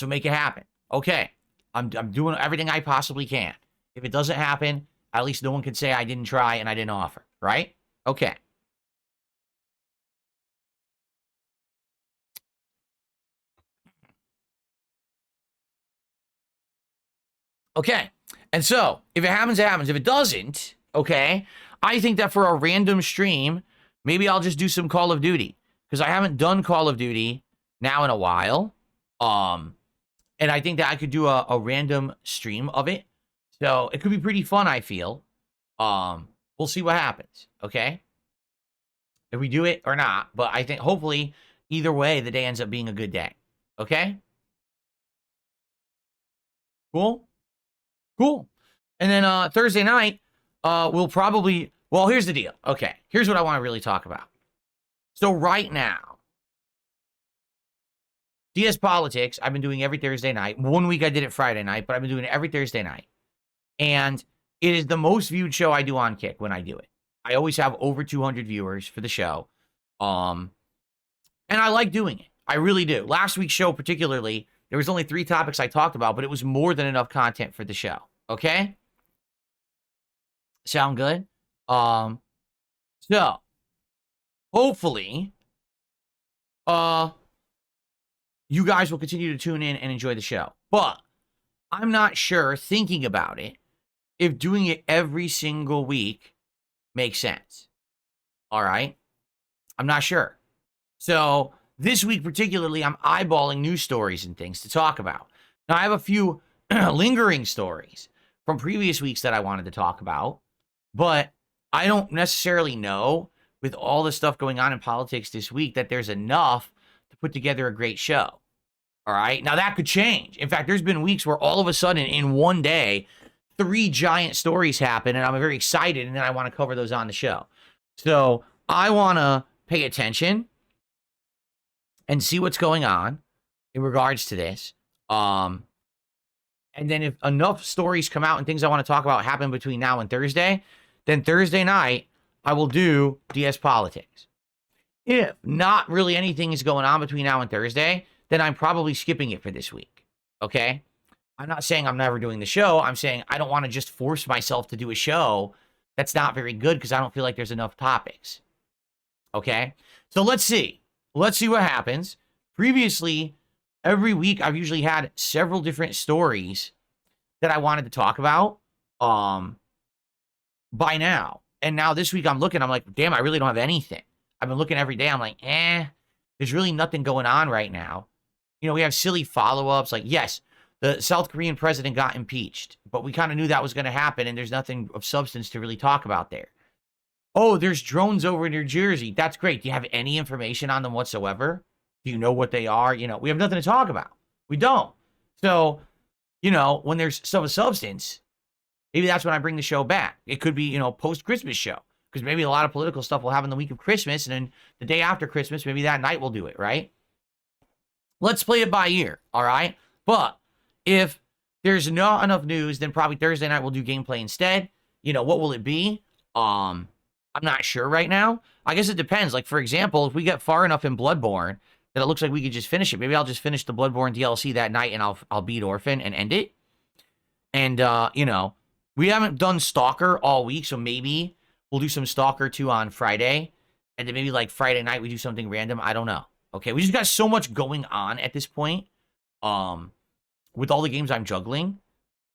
make it happen. Okay. I'm doing everything I possibly can. If it doesn't happen, at least no one can say I didn't try and I didn't offer, right? Okay. Okay. And so, if it happens, it happens. If it doesn't, okay, I think that for a random stream, maybe I'll just do some Call of Duty. Because I haven't done Call of Duty now in a while. And I think that I could do a random stream of it. So it could be pretty fun, I feel. We'll see what happens, okay? If we do it or not. But I think hopefully, either way, the day ends up being a good day. Okay? Cool? Cool. And then Thursday night, we'll probably... Well, here's the deal. Okay, here's what I want to really talk about. So right now, DS Politics, I've been doing every Thursday night. 1 week I did it Friday night, but I've been doing it every Thursday night. And it is the most viewed show I do on Kick when I do it. I always have over 200 viewers for the show. And I like doing it. I really do. Last week's show particularly, there was only 3 topics I talked about, but it was more than enough content for the show. Okay? Sound good? So, hopefully, you guys will continue to tune in and enjoy the show. But I'm not sure, thinking about it, if doing it every single week makes sense. All right? I'm not sure. So this week particularly, I'm eyeballing news stories and things to talk about. Now, I have a few lingering stories from previous weeks that I wanted to talk about, but I don't necessarily know, with all the stuff going on in politics this week, that there's enough to put together a great show. All right? Now, that could change. In fact, there's been weeks where all of a sudden, in one day, 3 giant stories happen, and I'm very excited, and then I want to cover those on the show. So I want to pay attention and see what's going on in regards to this. And then if enough stories come out and things I want to talk about happen between now and Thursday, then Thursday night, I will do DS Politics. If not really anything is going on between now and Thursday, then I'm probably skipping it for this week. Okay? I'm not saying I'm never doing the show. I'm saying I don't want to just force myself to do a show that's not very good because I don't feel like there's enough topics. Okay? So let's see. Let's see what happens. Previously, every week I've usually had several different stories that I wanted to talk about by now. And now this week I'm looking, I'm like, damn, I really don't have anything. I've been looking every day. I'm like, there's really nothing going on right now. We have silly follow-ups. Like, yes, the South Korean president got impeached, but we kind of knew that was going to happen, and there's nothing of substance to really talk about there. Oh, there's drones over in New Jersey. That's great. Do you have any information on them whatsoever? Do you know what they are? We have nothing to talk about. We don't. So, when there's stuff of substance, maybe that's when I bring the show back. It could be, post-Christmas show, because maybe a lot of political stuff will happen the week of Christmas, and then the day after Christmas, maybe that night we'll do it, right? Let's play it by ear, all right? But if there's not enough news, then probably Thursday night we'll do gameplay instead. What will it be? I'm not sure right now. I guess it depends. Like, for example, if we get far enough in Bloodborne that it looks like we could just finish it, maybe I'll just finish the Bloodborne DLC that night and I'll beat Orphan and end it. And, we haven't done Stalker all week, so maybe we'll do some Stalker 2 on Friday. And then maybe, like, Friday night we do something random. I don't know. Okay, we just got so much going on at this point. With all the games I'm juggling,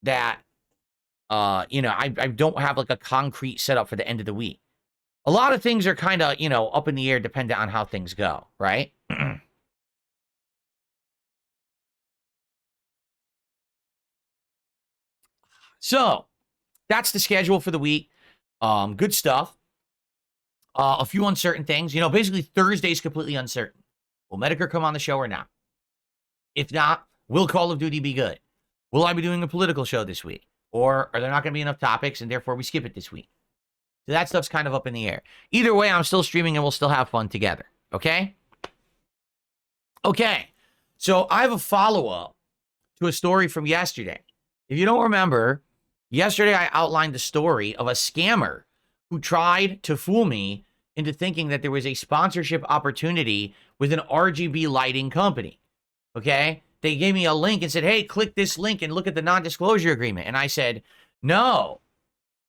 that, I don't have, like, a concrete setup for the end of the week. A lot of things are kind of, up in the air dependent on how things go, right? So, that's the schedule for the week. Good stuff. A few uncertain things. Basically Thursday's completely uncertain. Will Medicare come on the show or not? If not, will Call of Duty be good? Will I be doing a political show this week? Or are there not going to be enough topics and therefore we skip it this week? So that stuff's kind of up in the air. Either way, I'm still streaming and we'll still have fun together. Okay? Okay. So I have a follow-up to a story from yesterday. If you don't remember, yesterday I outlined the story of a scammer who tried to fool me into thinking that there was a sponsorship opportunity with an RGB lighting company. Okay? They gave me a link and said, hey, click this link and look at the non-disclosure agreement. And I said, no.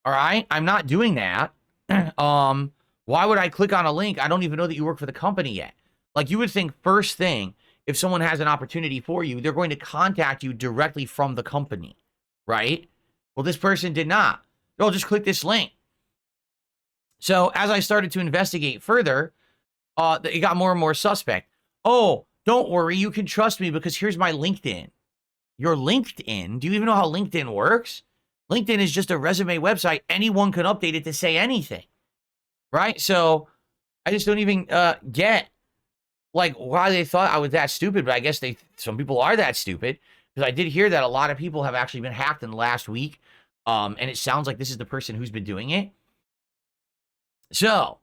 All right? I'm not doing that. Why would I click on a link? I don't even know that you work for the company yet. Like, you would think first thing, if someone has an opportunity for you, they're going to contact you directly from the company, right? Well, this person did not. Oh, just click this link. So as I started to investigate further, it got more and more suspect. Oh, don't worry, you can trust me because here's my LinkedIn. Your LinkedIn? Do you even know how LinkedIn works? LinkedIn is just a resume website. Anyone can update it to say anything, right? So I just don't even get, like, why they thought I was that stupid, but I guess some people are that stupid, because I did hear that a lot of people have actually been hacked in the last week, and it sounds like this is the person who's been doing it. So,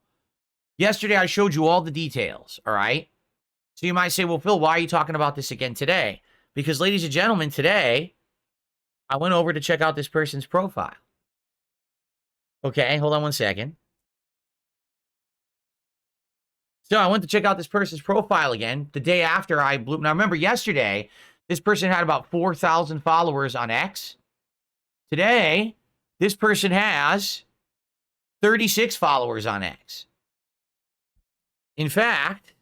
yesterday I showed you all the details, all right? So you might say, well, Phil, why are you talking about this again today? Because, ladies and gentlemen, today, I went over to check out this person's profile. Okay, hold on one second. So I went to check out this person's profile again the day after I blew. Now, remember, yesterday, this person had about 4,000 followers on X. Today, this person has 36 followers on X. In fact,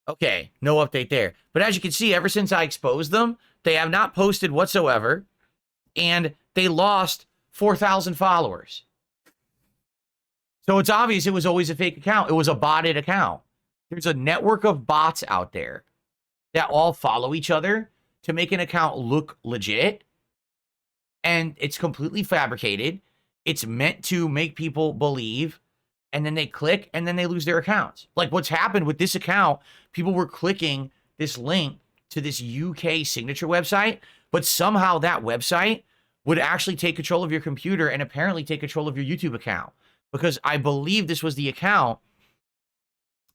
okay, no update there. But as you can see, ever since I exposed them, they have not posted whatsoever, and they lost 4,000 followers. So it's obvious it was always a fake account. It was a botted account. There's a network of bots out there that all follow each other to make an account look legit, and it's completely fabricated. It's meant to make people believe, and then they click, and then they lose their accounts. Like what's happened with this account, people were clicking this link to this UK signature website, but somehow that website would actually take control of your computer and apparently take control of your YouTube account. Because I believe this was the account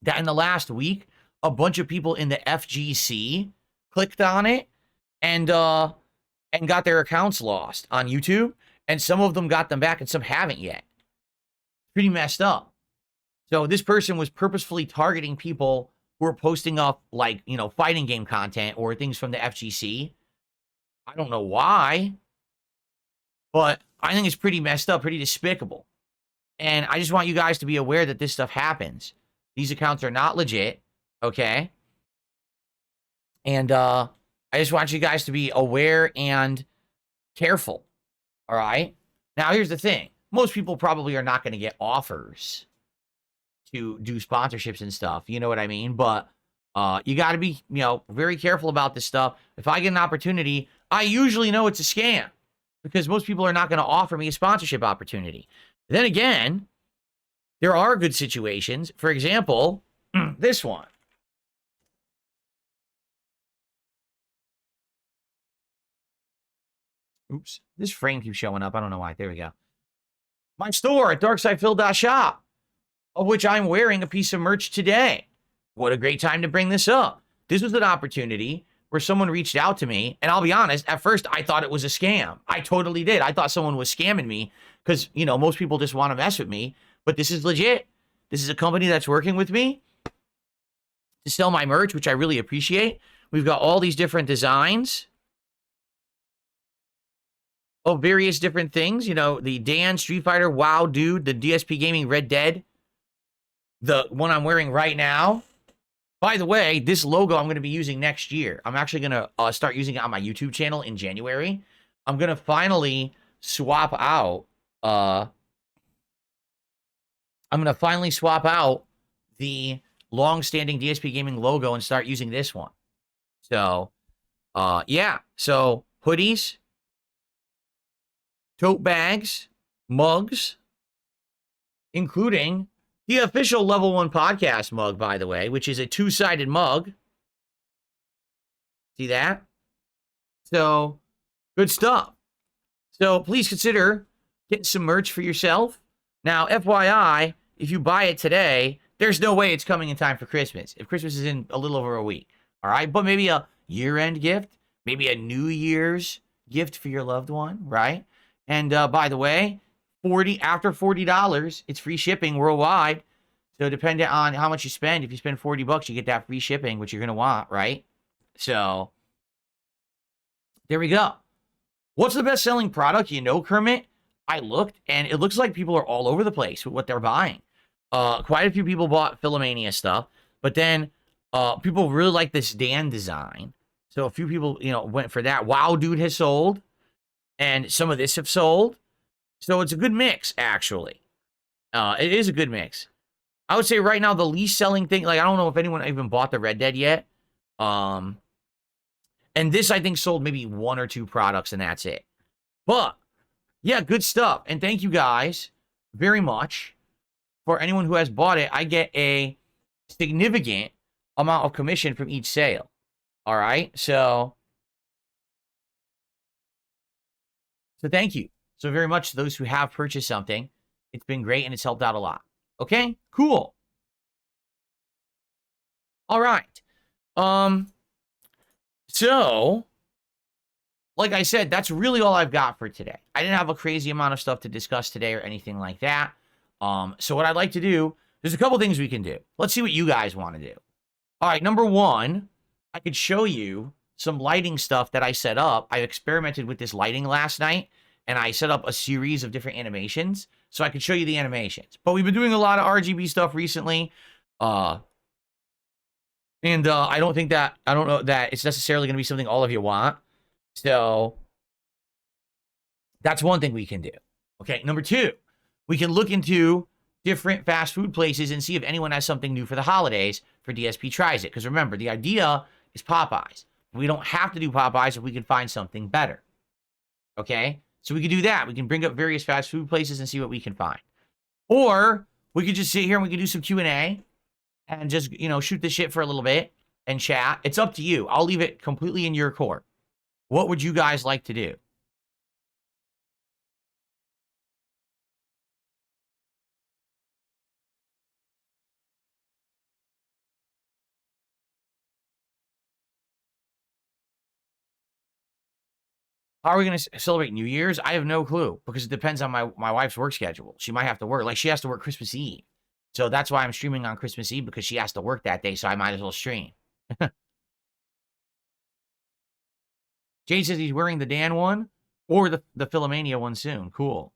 that in the last week, a bunch of people in the FGC clicked on it and got their accounts lost on YouTube. And some of them got them back and some haven't yet. Pretty messed up. So this person was purposefully targeting people who are posting up, like, fighting game content or things from the FGC. I don't know why, but I think it's pretty messed up, pretty despicable. And I just want you guys to be aware that this stuff happens. These accounts are not legit, okay? And I just want you guys to be aware and careful, all right? Now, here's the thing. Most people probably are not going to get offers to do sponsorships and stuff. You know what I mean? But You got to be, very careful about this stuff. If I get an opportunity, I usually know it's a scam because most people are not going to offer me a sponsorship opportunity. Then again, there are good situations. For example, this one. Oops, this frame keeps showing up. I don't know why. There we go. My store at darksidephil.shop, of which I'm wearing a piece of merch today. What a great time to bring this up. This was an opportunity where someone reached out to me, and I'll be honest, at first I thought it was a scam. I totally did. I thought someone was scamming me because, most people just want to mess with me, but this is legit. This is a company that's working with me to sell my merch, which I really appreciate. We've got all these different designs of various different things. The Dan Street Fighter WoW Dude, the DSPGaming Red Dead, the one I'm wearing right now. By the way, this logo I'm going to be using next year. I'm actually going to start using it on my YouTube channel in January. I'm going to finally swap out. I'm going to finally swap out the long-standing DSPGaming logo and start using this one. So, yeah. So, hoodies, tote bags, mugs, including the official Level 1 podcast mug, by the way, which is a two-sided mug. See that? So, good stuff. So, please consider getting some merch for yourself. Now, FYI, if you buy it today, there's no way it's coming in time for Christmas. If Christmas is in a little over a week, all right? But maybe a year-end gift, maybe a New Year's gift for your loved one, right? And by the way, after $40, it's free shipping worldwide. So depending on how much you spend, if you spend $40, you get that free shipping, which you're going to want, right? So there we go. What's the best-selling product? Kermit, I looked, and it looks like people are all over the place with what they're buying. Quite a few people bought Philomania stuff, but then people really like this Dan design. So a few people, went for that. WoW Dude has sold, and some of this have sold. So it's a good mix, actually. It is a good mix. I would say right now the least selling thing, I don't know if anyone even bought the Red Dead yet. And this, I think, sold maybe one or two products, and that's it. But, yeah, good stuff. And thank you guys very much. For anyone who has bought it, I get a significant amount of commission from each sale. All right? So thank you so very much to those who have purchased something. It's been great, and it's helped out a lot. Okay? Cool. All right. So, like I said, that's really all I've got for today. I didn't have a crazy amount of stuff to discuss today or anything like that. So what I'd like to do, there's a couple things we can do. Let's see what you guys want to do. All right, number one, I could show you some lighting stuff that I set up. I experimented with this lighting last night, and I set up a series of different animations, so I could show you the animations. But we've been doing a lot of RGB stuff recently, and I don't know that it's necessarily going to be something all of you want. So that's one thing we can do. Okay, number two, we can look into different fast food places and see if anyone has something new for the holidays for DSP Tries It. Because remember, the idea is Popeyes. We don't have to do Popeyes if we can find something better. Okay? So we can do that. We can bring up various fast food places and see what we can find. Or we could just sit here and we can do some Q&A and just, shoot the shit for a little bit and chat. It's up to you. I'll leave it completely in your court. What would you guys like to do? How are we going to celebrate New Year's? I have no clue because it depends on my wife's work schedule. She might have to work. She has to work Christmas Eve. So that's why I'm streaming on Christmas Eve, because she has to work that day, so I might as well stream. Jay says he's wearing the Dan one or the Philomania one soon. Cool.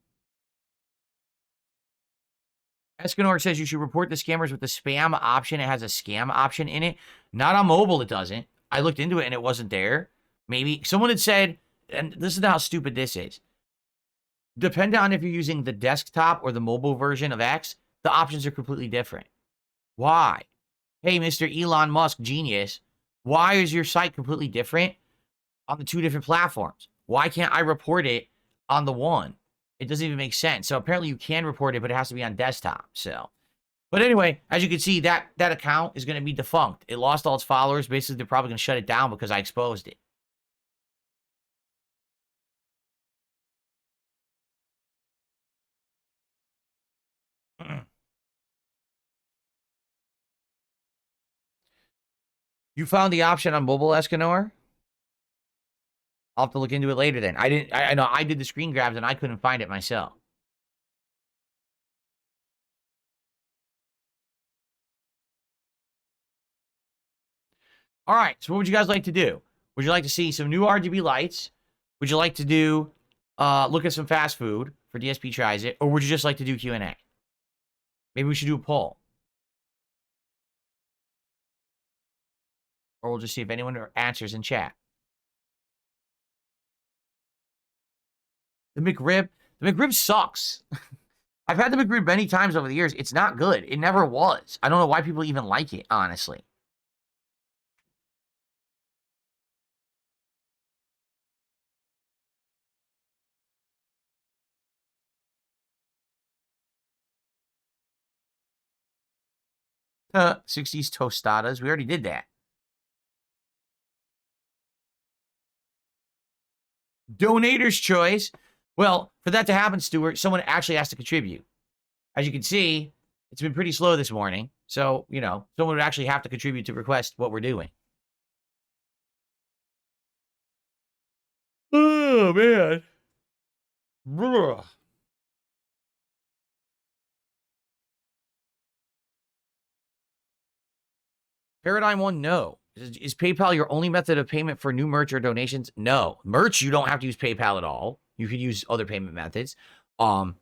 Escanor says you should report the scammers with the spam option. It has a scam option in it. Not on mobile, it doesn't. I looked into it and it wasn't there. Maybe someone had said, and this is how stupid this is. Depending on if you're using the desktop or the mobile version of X, the options are completely different. Why? hey, Mr. Elon Musk genius, why is your site completely different on the two different platforms? Why can't I report it on the one? It doesn't even make sense. So apparently you can report it, but it has to be on desktop. So, but anyway, as you can see, that account is going to be defunct. It lost all its followers. Basically, they're probably going to shut it down because I exposed it. You found the option on mobile, Escanor? I'll have to look into it later then. I know I did the screen grabs and I couldn't find it myself. All right, so what would you guys like to do? Would you like to see some new RGB lights? Would you like to do, look at some fast food for DSP Tries It? Or would you just like to do Q&A? Maybe we should do a poll. Or we'll just see if anyone answers in chat. The McRib sucks. I've had the McRib many times over the years. It's not good. It never was. I don't know why people even like it, honestly. '60s tostadas. We already did that. Donator's choice. Well, for that to happen, Stuart, someone actually has to contribute. As you can see, it's been pretty slow this morning. So, you know, someone would actually have to contribute to request what we're doing. Oh, man. Ugh. Paradigm 1, no. Is PayPal your only method of payment for new merch or donations? No. Merch, you don't have to use PayPal at all. You could use other payment methods. And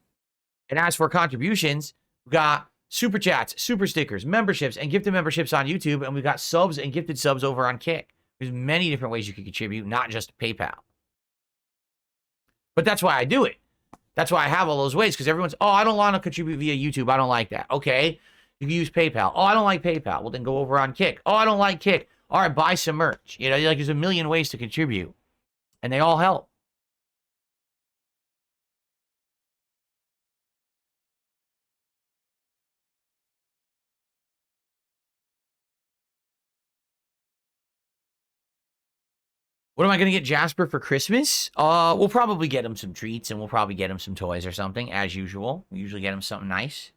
as for contributions, we've got super chats, super stickers, memberships, and gifted memberships on YouTube. And we've got subs and gifted subs over on Kick. There's many different ways you can contribute, not just PayPal. But that's why I do it. That's why I have all those ways, because everyone's, oh, I don't want to contribute via YouTube. I don't like that. Okay. You can use PayPal. Oh, I don't like PayPal. Well, then go over on Kick. Oh, I don't like Kick. All right, buy some merch. You know, like there's a million ways to contribute, and they all help. What am I going to get Jasper for Christmas? We'll probably get him some treats, and we'll probably get him some toys or something, as usual. We usually get him something nice.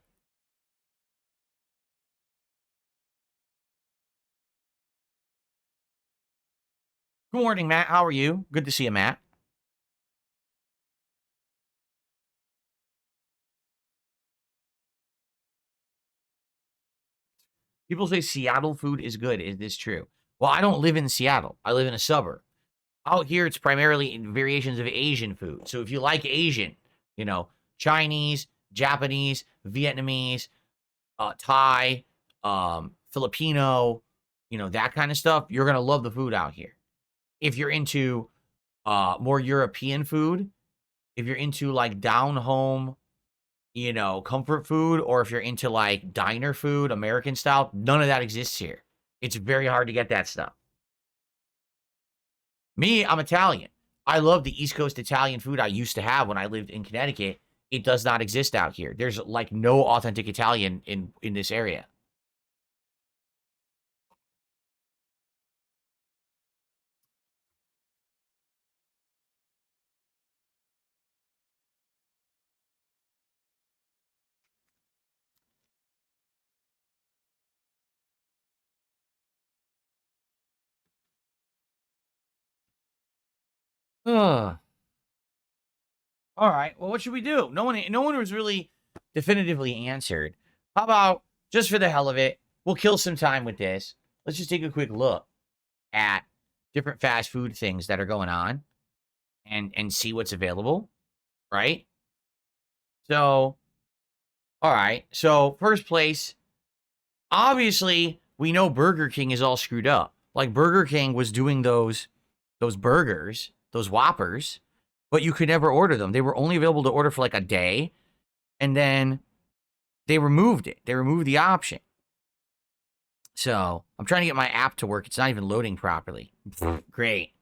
Good morning, Matt. How are you? Good to see you, Matt. People say Seattle food is good. Is this true? Well, I don't live in Seattle. I live in a suburb. Out here, it's primarily in variations of Asian food. So if you like Asian, you know, Chinese, Japanese, Vietnamese, Thai, Filipino, you know, that kind of stuff, you're going to love the food out here. If you're into more European food, if you're into like down home, you know, comfort food, or if you're into like diner food, American style, none of that exists here. It's very hard to get that stuff. Me, I'm Italian. I love the East Coast Italian food I used to have when I lived in Connecticut. It does not exist out here. There's like no authentic Italian in this area. Ugh. All right. Well, what should we do? No one was really definitively answered. How about just for the hell of it, we'll kill some time with this. Let's just take a quick look at different fast food things that are going on and see what's available, right? So, all right. So, first place, obviously, we know Burger King is all screwed up. Like Burger King was doing those burgers, those Whoppers, but you could never order them. They were only available to order for like a day, and then they removed it. They removed the option. So I'm trying to get my app to work. It's not even loading properly. Great.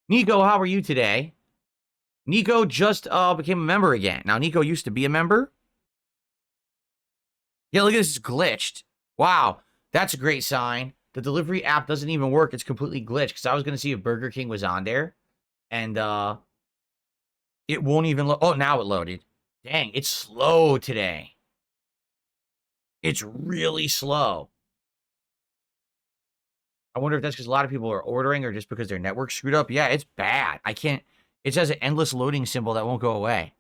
Nico, how are you today? Nico just became a member again. Now, Nico used to be a member. Yeah, look at this. It's glitched. Wow. That's a great sign. The delivery app doesn't even work. It's completely glitched because I was going to see if Burger King was on there. And it won't even load. Oh, now it loaded. Dang, it's slow today. It's really slow. I wonder if that's because a lot of people are ordering or just because their network's screwed up. Yeah, it's bad. I can't. It says an endless loading symbol that won't go away.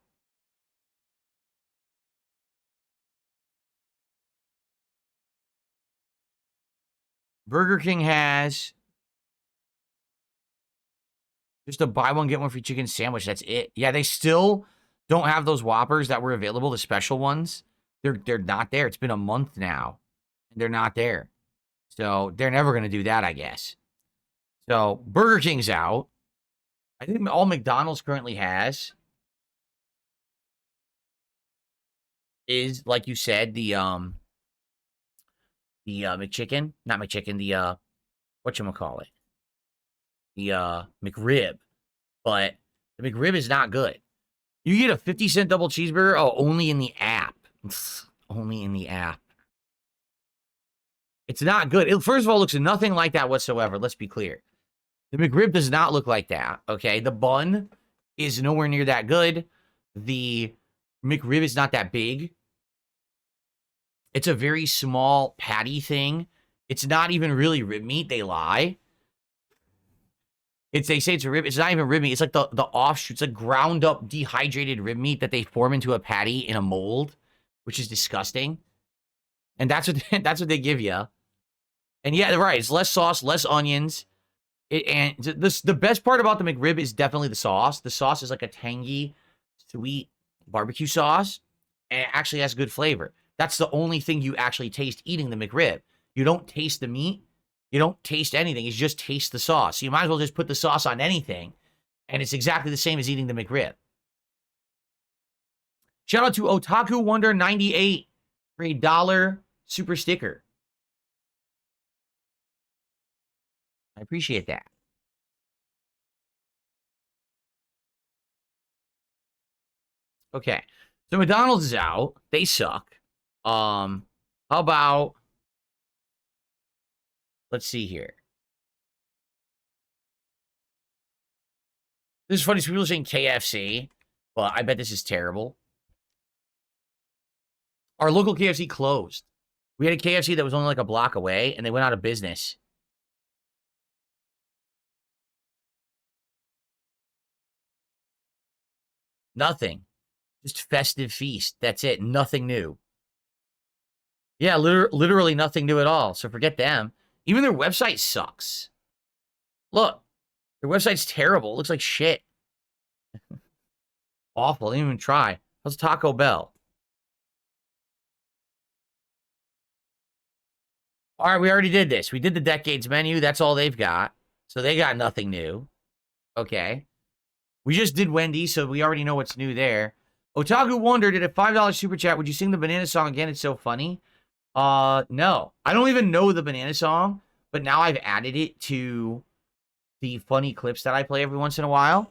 Burger King has just a buy one, get one free chicken sandwich. That's it. Yeah, they still don't have those Whoppers that were available, the special ones. They're not there. It's been a month now. And they're not there. So they're never going to do that, I guess. So Burger King's out. I think all McDonald's currently has is, like you said, the McChicken. Not McChicken, the whatchamacallit? The McRib. But the McRib is not good. You get a 50-cent double cheeseburger, oh, only in the app. Only in the app. It's not good. It, first of all, looks nothing like that whatsoever. Let's be clear. The McRib does not look like that, okay? The bun is nowhere near that good. The McRib is not that big. It's a very small patty thing. It's not even really rib meat. They lie. They say it's a rib. It's not even rib meat. It's like the offshoots, like ground up dehydrated rib meat that they form into a patty in a mold, which is disgusting. And that's what they give you. And yeah, right. It's less sauce, less onions. And the best part about the McRib is definitely the sauce. The sauce is like a tangy, sweet barbecue sauce, and it actually has good flavor. That's the only thing you actually taste eating the McRib. You don't taste the meat. You don't taste anything. You just taste the sauce. So you might as well just put the sauce on anything, and it's exactly the same as eating the McRib. Shout out to Otaku Wonder 98 for $1 super sticker. I appreciate that. Okay. So McDonald's is out. They suck. How about, let's see here. This is funny. Some people are saying KFC, but I bet this is terrible. Our local KFC closed. We had a KFC that was only like a block away, and they went out of business. Nothing. Just festive feast. That's it. Nothing new. Yeah, literally nothing new at all. So forget them. Even their website sucks. Look, their website's terrible. It looks like shit. Awful. They didn't even try. How's Taco Bell? All right, we already did this. We did the decades menu. That's all they've got. So they got nothing new. Okay. We just did Wendy's, so we already know what's new there. Otaku Wonder did a $5 super chat. Would you sing the banana song again? It's so funny. No. I don't even know the banana song, but now I've added it to the funny clips that I play every once in a while.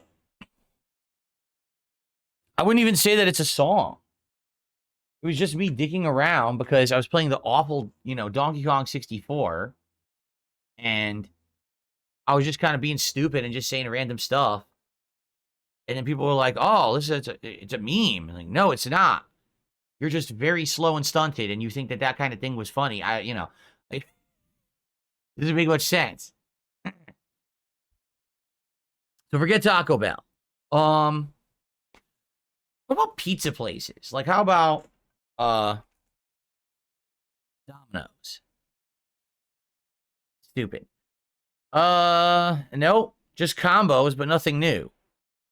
I wouldn't even say that it's a song. It was just me digging around because I was playing the awful, Donkey Kong 64. And I was just kind of being stupid and just saying random stuff. And then people were like, oh, it's a meme. Like, no, it's not. You're just very slow and stunted, and you think that kind of thing was funny. It doesn't make much sense. So forget Taco Bell. What about pizza places? Like, how about Domino's? Stupid. Nope. Just combos, but nothing new.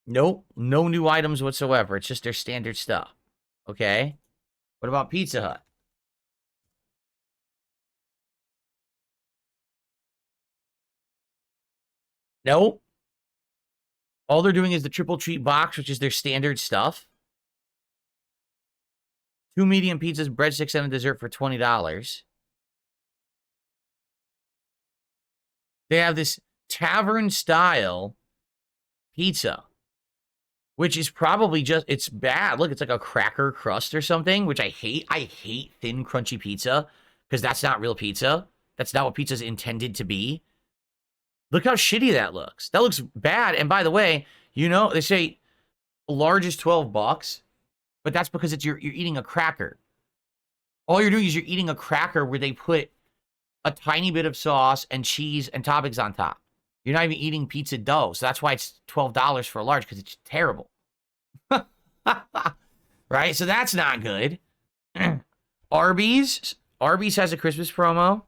Nope. No new items whatsoever. It's just their standard stuff. Okay. What about Pizza Hut? Nope. All they're doing is the triple treat box, which is their standard stuff. 2 medium pizzas, breadsticks, and a dessert for $20. They have this tavern style pizza, which is probably just, it's bad. Look, it's like a cracker crust or something, which I hate. I hate thin, crunchy pizza because that's not real pizza. That's not what pizza's intended to be. Look how shitty that looks. That looks bad. And by the way, you know, they say large is $12, but that's because it's you're eating a cracker. All you're doing is you're eating a cracker where they put a tiny bit of sauce and cheese and toppings on top. You're not even eating pizza dough. So that's why it's $12 for a large, because it's terrible. Right? So that's not good. Arby's. Arby's has a Christmas promo.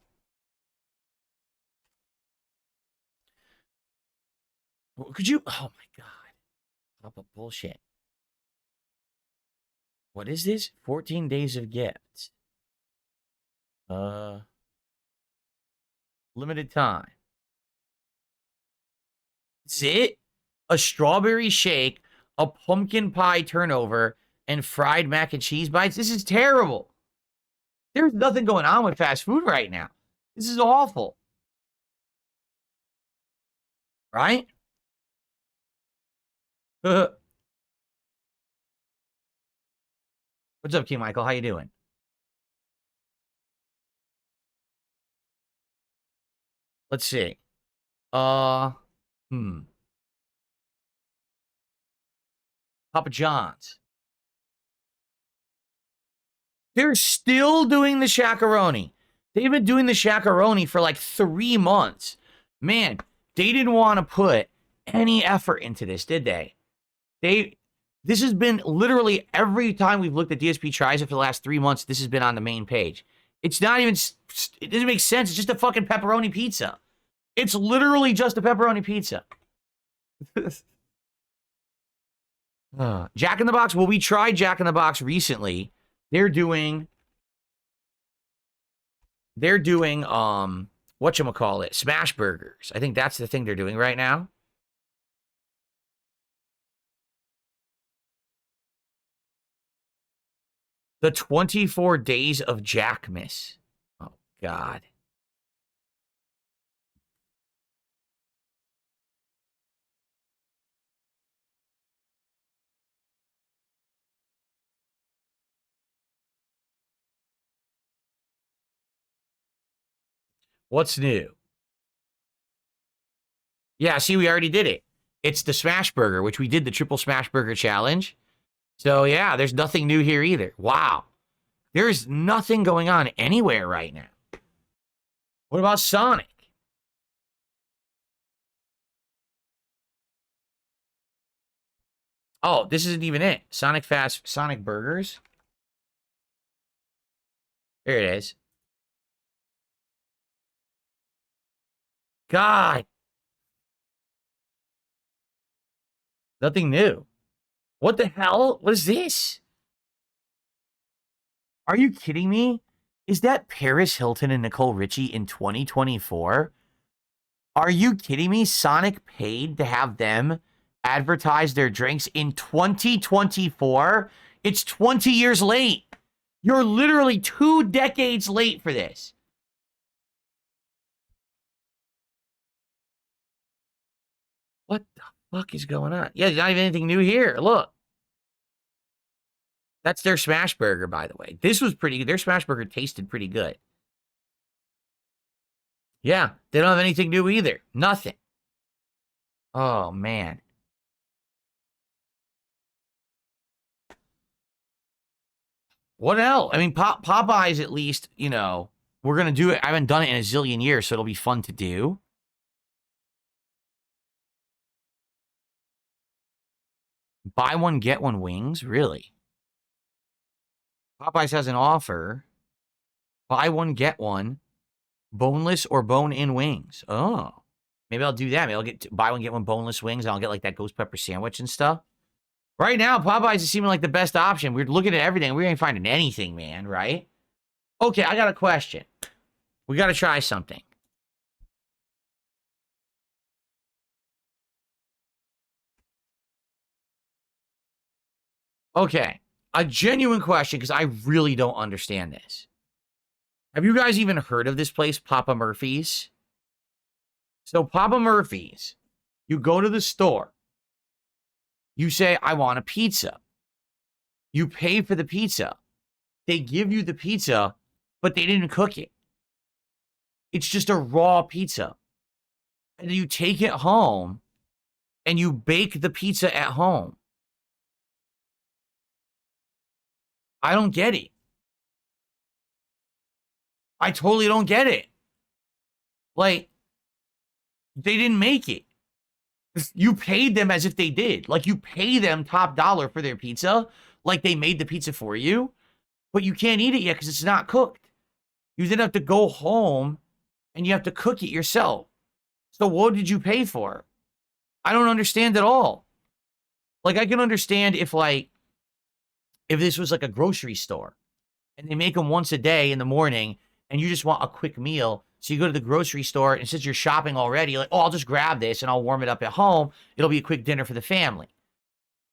Could you? Oh my God. Pop up bullshit. What is this? 14 days of gifts. Limited time. That's it? A strawberry shake, a pumpkin pie turnover, and fried mac and cheese bites? This is terrible. There's nothing going on with fast food right now. This is awful. Right? What's up, King Michael? How you doing? Let's see. Papa John's. They're still doing the shakaroni. They've been doing the shakaroni for like 3 months. Man, they didn't want to put any effort into this, did they? This has been literally every time we've looked at DSP Tries It for the last 3 months, this has been on the main page. It's not even, it doesn't make sense. It's just a fucking pepperoni pizza. It's literally just a pepperoni pizza. Jack in the Box. Well, we tried Jack in the Box recently. They're doing whatchamacallit, smash burgers. I think that's the thing they're doing right now. The 24 days of Jackmas. Oh, God. What's new? Yeah, see, we already did it. It's the smash burger, which we did the triple smash burger challenge. So, yeah, there's nothing new here either. Wow. There's nothing going on anywhere right now. What about Sonic? Oh, this isn't even it. Sonic Burgers. There it is. God. Nothing new. What the hell? What is this? Are you kidding me? Is that Paris Hilton and Nicole Richie in 2024? Are you kidding me? Sonic paid to have them advertise their drinks in 2024? It's 20 years late. You're literally 2 decades late for this. What the fuck is going on? Yeah, there's not even anything new here. Look. That's their smash burger, by the way. This was pretty good. Their smash burger tasted pretty good. Yeah, they don't have anything new either. Nothing. Oh, man. What else? I mean, Popeyes, at least, you know, we're going to do it. I haven't done it in a zillion years, so it'll be fun to do. Buy one, get one wings? Really? Popeyes has an offer. Buy one, get one. Boneless or bone-in wings. Oh. Maybe I'll do that. Maybe I'll buy one, get one boneless wings, and I'll get, like, that ghost pepper sandwich and stuff. Right now, Popeyes is seeming like the best option. We're looking at everything. We ain't finding anything, man, right? Okay, I got a question. We got to try something. Okay, a genuine question, because I really don't understand this. Have you guys even heard of this place, Papa Murphy's? So Papa Murphy's, you go to the store. You say, I want a pizza. You pay for the pizza. They give you the pizza, but they didn't cook it. It's just a raw pizza. And you take it home and you bake the pizza at home. I don't get it. I totally don't get it. Like, they didn't make it. You paid them as if they did. Like, you pay them top dollar for their pizza, like they made the pizza for you, but you can't eat it yet because it's not cooked. You then have to go home and you have to cook it yourself. So what did you pay for? I don't understand at all. Like, I can understand if this was like a grocery store and they make them once a day in the morning and you just want a quick meal. So you go to the grocery store and since you're shopping already, you're like, oh, I'll just grab this and I'll warm it up at home. It'll be a quick dinner for the family.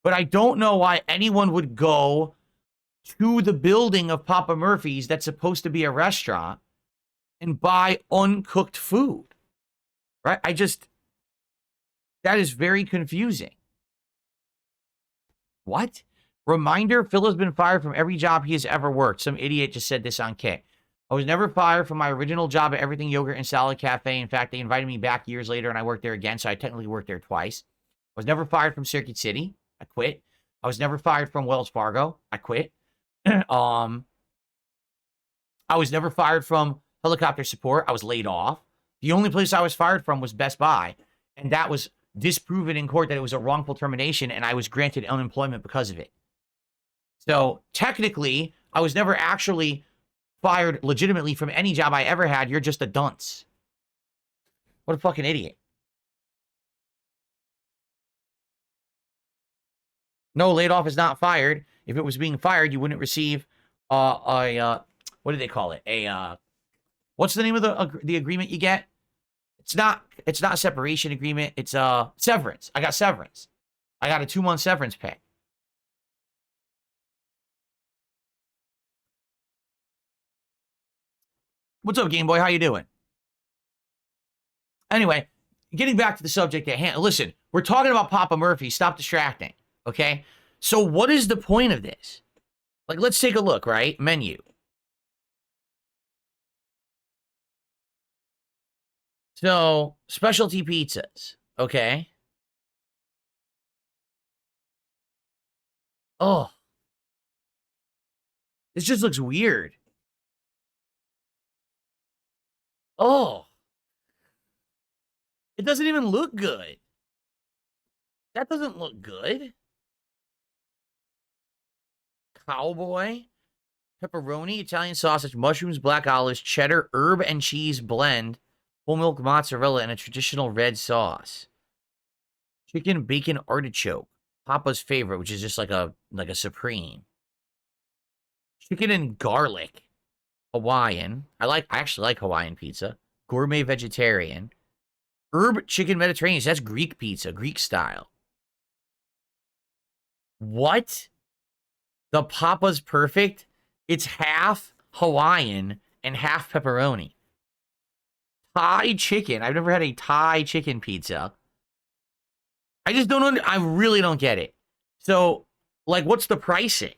But I don't know why anyone would go to the building of Papa Murphy's that's supposed to be a restaurant and buy uncooked food. Right? That is very confusing. What? Reminder, Phil has been fired from every job he has ever worked. Some idiot just said this on Kick. I was never fired from my original job at Everything Yogurt and Salad Cafe. In fact, they invited me back years later and I worked there again, so I technically worked there twice. I was never fired from Circuit City. I quit. I was never fired from Wells Fargo. I quit. I was never fired from Helicopter Support. I was laid off. The only place I was fired from was Best Buy, and that was disproven in court that it was a wrongful termination, and I was granted unemployment because of it. So technically, I was never actually fired legitimately from any job I ever had. You're just a dunce. What a fucking idiot. No, laid off is not fired. If it was being fired, you wouldn't receive what do they call it? What's the name of the agreement you get? It's not a separation agreement. It's severance. I got severance. I got a 2-month severance pay. What's up, Game Boy? How you doing? Anyway, getting back to the subject at hand. Listen, we're talking about Papa Murphy. Stop distracting, okay? So what is the point of this? Like, let's take a look, right? Menu. So, specialty pizzas, okay? Oh. This just looks weird. Oh. It doesn't even look good. That doesn't look good. Cowboy, pepperoni, Italian sausage, mushrooms, black olives, cheddar, herb and cheese blend, whole milk mozzarella, and a traditional red sauce. Chicken bacon artichoke, Papa's favorite, which is just like a supreme. Chicken and garlic, Hawaiian. I actually like Hawaiian pizza. Gourmet vegetarian. Herb chicken Mediterranean. That's Greek pizza, Greek style. What? The Papa's Perfect? It's half Hawaiian and half pepperoni. Thai chicken. I've never had a Thai chicken pizza. I just don't I really don't get it. So, like, what's the pricing?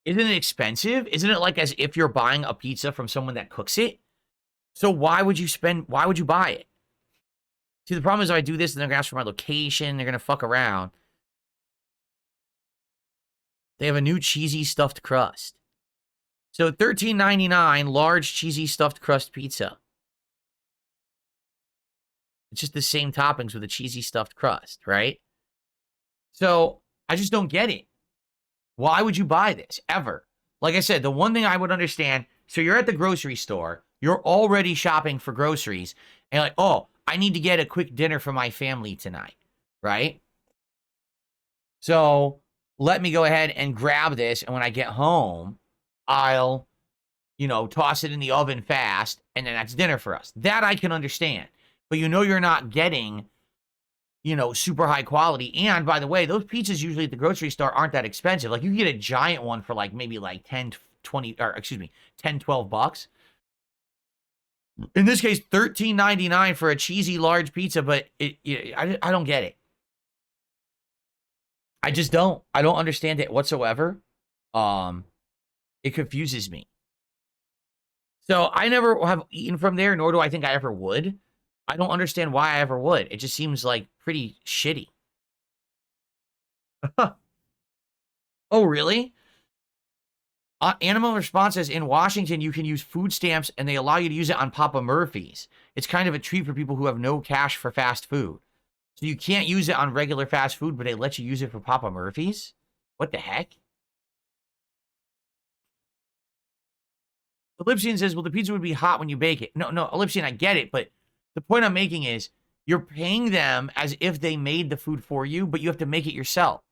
Isn't it expensive? Isn't it like as if you're buying a pizza from someone that cooks it? So why would you buy it? See, the problem is if I do this, then they're going to ask for my location. They're going to fuck around. They have a new cheesy stuffed crust. So $13.99, large cheesy stuffed crust pizza. It's just the same toppings with a cheesy stuffed crust, right? So I just don't get it. Why would you buy this, ever? Like I said, the one thing I would understand, so you're at the grocery store, you're already shopping for groceries, and you're like, oh, I need to get a quick dinner for my family tonight, right? So let me go ahead and grab this, and when I get home, I'll, toss it in the oven fast, and then that's dinner for us. That I can understand. But you're not getting, super high quality. And by the way, those pizzas usually at the grocery store aren't that expensive. Like, you can get a giant one for maybe 10, 12 bucks. In this case, $13.99 for a cheesy large pizza, but I don't get it. I just don't. I don't understand it whatsoever. It confuses me. So I never have eaten from there, nor do I think I ever would. I don't understand why I ever would. It just seems like pretty shitty. Oh, really? Animal Response says in Washington, you can use food stamps and they allow you to use it on Papa Murphy's. It's kind of a treat for people who have no cash for fast food. So you can't use it on regular fast food, but they let you use it for Papa Murphy's? What the heck? Ellipsian says, well, the pizza would be hot when you bake it. No, Ellipsian, I get it, but the point I'm making is you're paying them as if they made the food for you, but you have to make it yourself.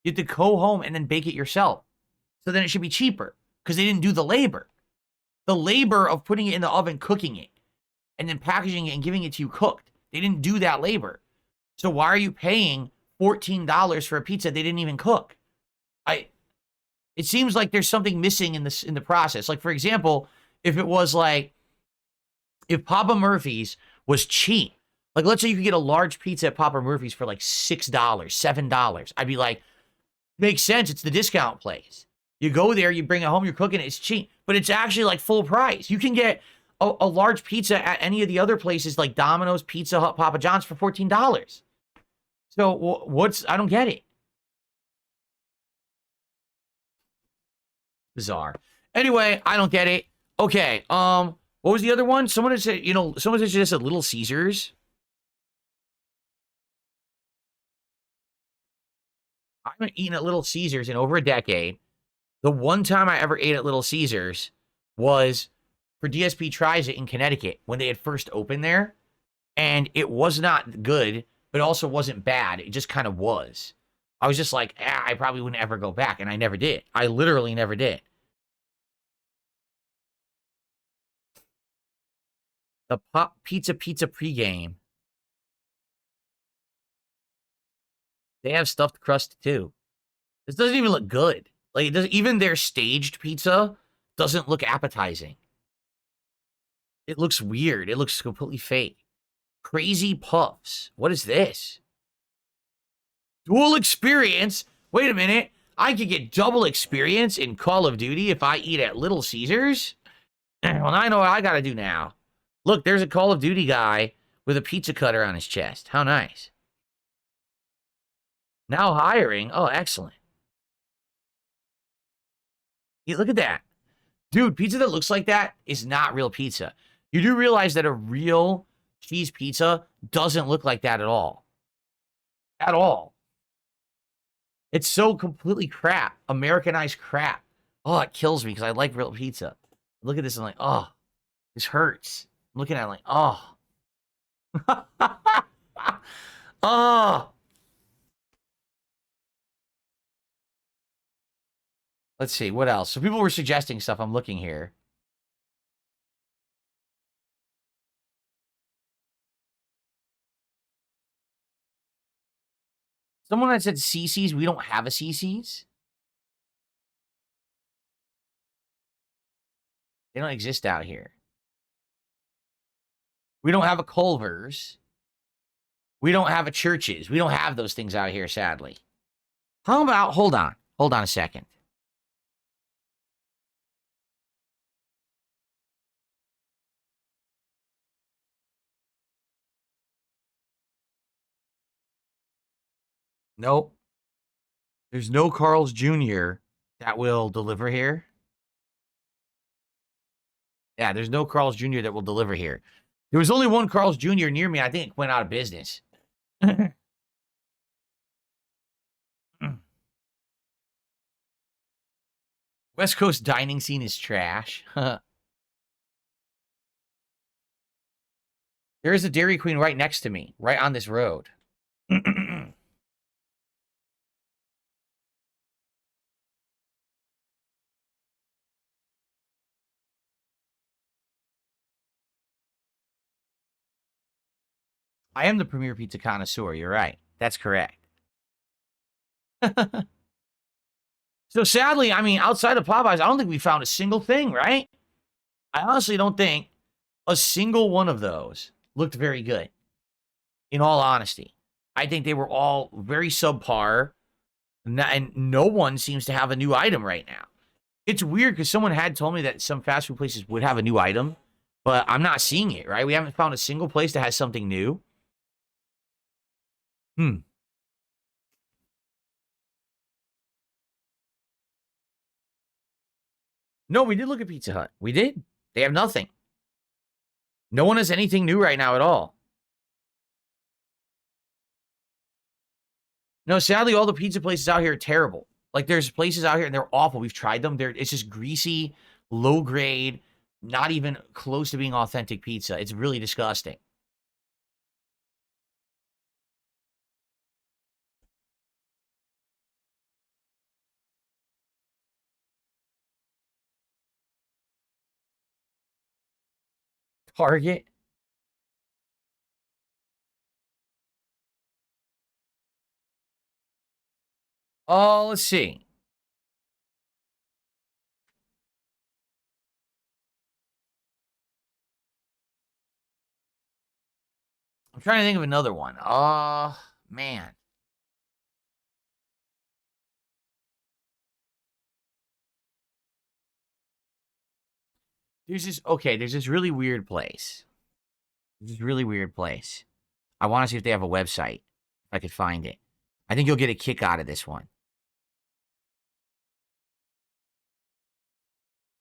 You have to go home and then bake it yourself. So then it should be cheaper because they didn't do the labor. The labor of putting it in the oven, cooking it, and then packaging it and giving it to you cooked. They didn't do that labor. So why are you paying $14 for a pizza they didn't even cook? It seems like there's something missing in the process. Like, for example, if it was like, if Papa Murphy's was cheap, like let's say you could get a large pizza at Papa Murphy's for like $6, $7. I'd be like, makes sense. It's the discount place. You go there, you bring it home, you're cooking it, it's cheap, but it's actually like full price. You can get a large pizza at any of the other places like Domino's, Pizza Hut, Papa John's for $14. So I don't get it. Bizarre. Anyway, I don't get it. Okay, what was the other one? Someone had said, someone suggested Little Caesars. I haven't eaten at Little Caesars in over a decade. The one time I ever ate at Little Caesars was for DSP Tries It in Connecticut when they had first opened there. And it was not good, but also wasn't bad. It just kind of was. I was just like, I probably wouldn't ever go back. And I never did. I literally never did. The Pizza pregame. They have stuffed crust too. This doesn't even look good. Like, even their staged pizza doesn't look appetizing. It looks weird. It looks completely fake. Crazy Puffs. What is this? Dual experience? Wait a minute. I could get double experience in Call of Duty if I eat at Little Caesars? Well, I know what I gotta do now. Look, there's a Call of Duty guy with a pizza cutter on his chest. How nice. Now hiring. Oh, excellent. Yeah, look at that. Dude, pizza that looks like that is not real pizza. You do realize that a real cheese pizza doesn't look like that at all. At all. It's so completely crap. Americanized crap. Oh, it kills me because I like real pizza. Look at this and I'm like, oh, this hurts. I'm looking at it like, oh. Oh. Let's see, what else? So people were suggesting stuff. I'm looking here. Someone had said CC's. We don't have a CC's. They don't exist out here. We don't have a Culver's. We don't have a Church's. We don't have those things out here, sadly. How about, hold on a second. Nope. There's no Carl's Jr. that will deliver here. Yeah, there's no Carl's Jr. that will deliver here. There was only one Carl's Jr. near me. I think it went out of business. West Coast dining scene is trash. There is a Dairy Queen right next to me, right on this road. I am the premier pizza connoisseur. You're right. That's correct. So sadly, I mean, outside of Popeyes, I don't think we found a single thing, right? I honestly don't think A single one of those looked very good, in all honesty. I think they were all very subpar, and no one seems to have a new item right now. It's weird because someone had told me that some fast food places would have a new item, but I'm not seeing it, right? We haven't found a single place that has something new. Hmm. No, we did look at Pizza Hut. We did. They have nothing. No one has anything new right now at all. No, sadly, all the pizza places out here are terrible. Like, there's places out here and they're awful. We've tried them. It's just greasy, low grade, not even close to being authentic pizza. It's really disgusting. Target. Oh, let's see. I'm trying to think of another one. Man. There's this really weird place. There's this really weird place. I want to see if they have a website. If I could find it. I think you'll get a kick out of this one.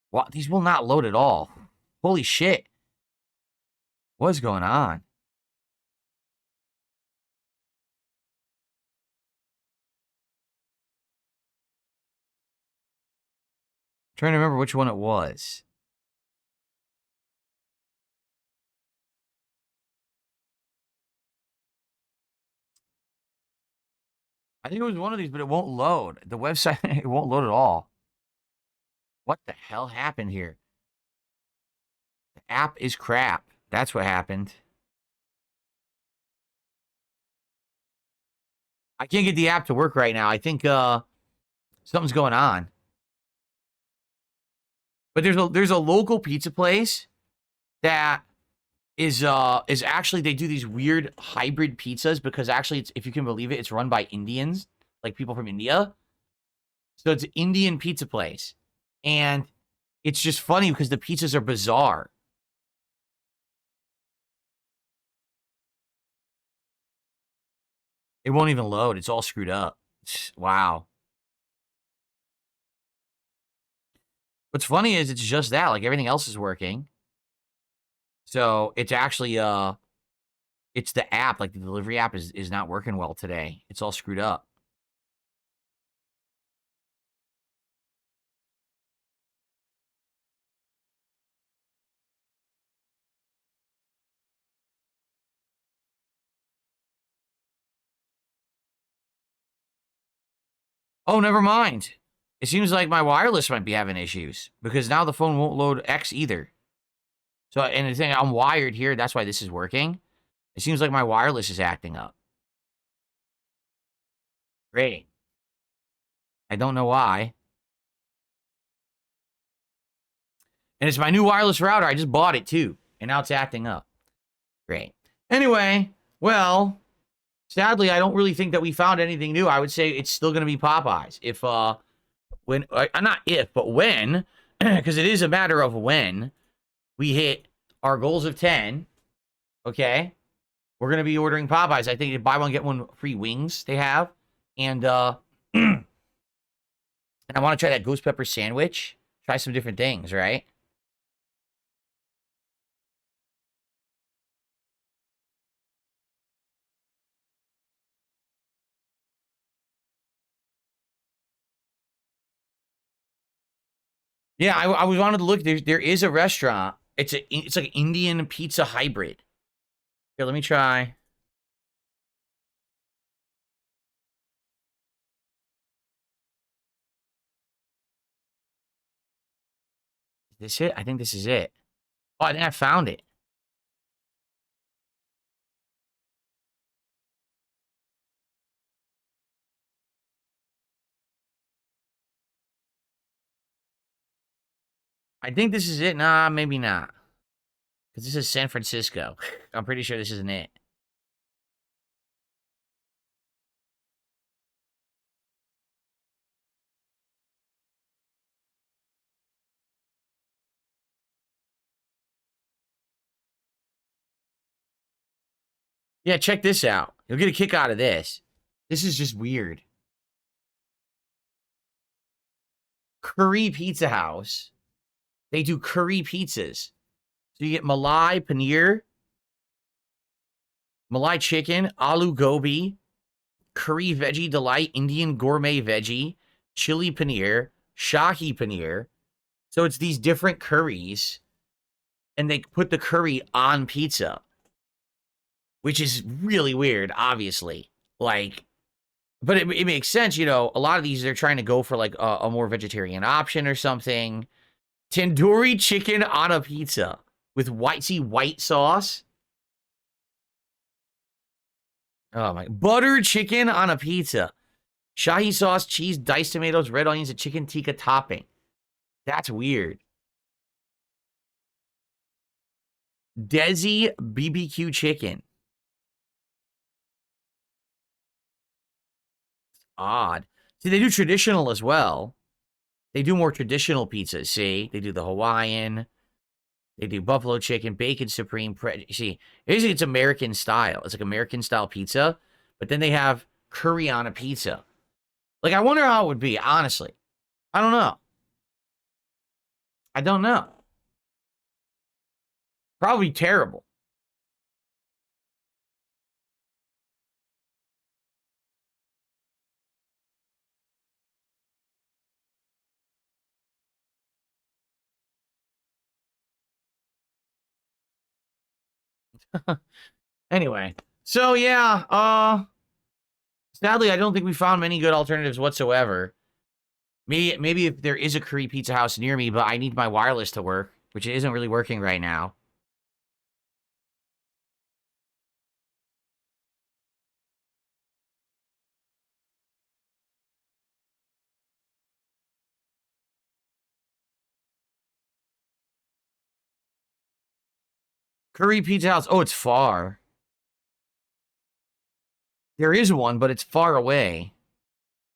What? These will not load at all. Holy shit. What's going on? I'm trying to remember which one it was. I think it was one of these, but it won't load. The website, it won't load at all. What the hell happened here? The app is crap. That's what happened. I can't get the app to work right now. I think something's going on. But there's a local pizza place that is actually, they do these weird hybrid pizzas because actually it's, if you can believe it, it's run by Indians, like people from India. So it's an Indian pizza place. And it's just funny because the pizzas are bizarre. It won't even load. It's all screwed up. Wow. What's funny is it's just that, like everything else is working. So it's actually it's the app, like the delivery app is not working well today. It's all screwed up. Oh, never mind. It seems like my wireless might be having issues because now the phone won't load X either. So, and the thing, I'm wired here. That's why this is working. It seems like my wireless is acting up. Great. I don't know why. And it's my new wireless router. I just bought it too. And now it's acting up. Great. Anyway, well, sadly, I don't really think that we found anything new. I would say it's still going to be Popeyes. If, when, not if, but when, because it is a matter of when we hit our goals of 10, okay? We're going to be ordering Popeyes. I think buy one, get one free wings they have. And, and I want to try that ghost pepper sandwich. Try some different things, right? Yeah, I was wanted to look. There is a restaurant. It's like an Indian pizza hybrid. Here, let me try. Is this it? I think this is it. Oh, I think I found it. I think this is it. Nah, maybe not. Because this is San Francisco. I'm pretty sure this isn't it. Yeah, check this out. You'll get a kick out of this. This is just weird. Curry Pizza House. They do curry pizzas. So you get Malai paneer, Malai chicken, aloo gobi, curry veggie delight, Indian gourmet veggie, chili paneer, shahi paneer. So it's these different curries, and they put the curry on pizza, which is really weird, obviously. Like, but it makes sense, you know. A lot of these, they're trying to go for like a more vegetarian option or something. Tandoori chicken on a pizza with white sauce. Oh my, butter chicken on a pizza. Shahi sauce, cheese, diced tomatoes, red onions, and chicken tikka topping. That's weird. Desi BBQ chicken. Odd. See, they do traditional as well. They do more traditional pizzas, see? They do the Hawaiian. They do buffalo chicken, bacon supreme. See, basically it's American style. It's like American style pizza. But then they have curry on a pizza. Like, I wonder how it would be, honestly. I don't know. I don't know. Probably terrible. Anyway, so yeah, sadly, I don't think we found many good alternatives whatsoever. Maybe if there is a curry pizza house near me, but I need my wireless to work, which isn't really working right now. Curry pizza house. Oh, it's far. There is one, but it's far away.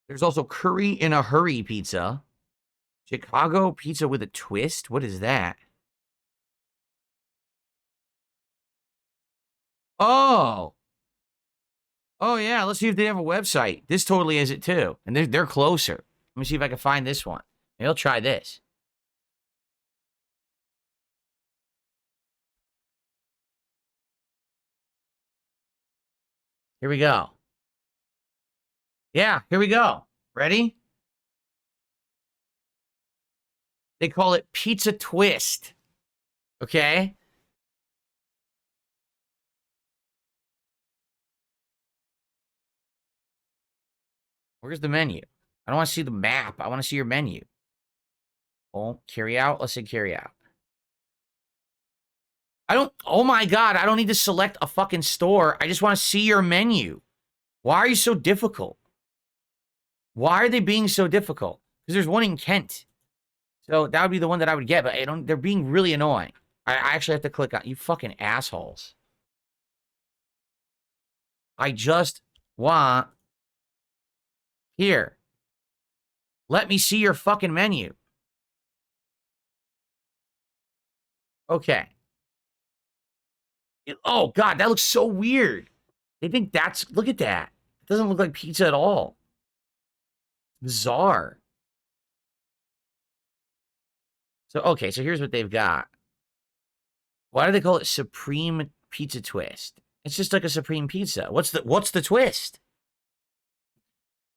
There's also curry in a hurry pizza. Chicago pizza with a twist? What is that? Oh. Oh, yeah. Let's see if they have a website. This totally is it, too. And they're closer. Let me see if I can find this one. Maybe I'll try this. Here we go. Yeah, here we go. Ready? They call it Pizza Twist. Okay? Where's the menu? I don't want to see the map. I want to see your menu. Oh, carry out. Let's say carry out. Oh my God, I don't need to select a fucking store. I just want to see your menu. Why are you so difficult? Why are they being so difficult? Because there's one in Kent. So that would be the one that I would get, but they're being really annoying. I actually have to click on, you fucking assholes. I just want, here. Let me see your fucking menu. Okay. Oh, God, that looks so weird. They think look at that. It doesn't look like pizza at all. Bizarre. So, okay, so here's what they've got. Why do they call it Supreme Pizza Twist? It's just like a Supreme Pizza. What's the twist?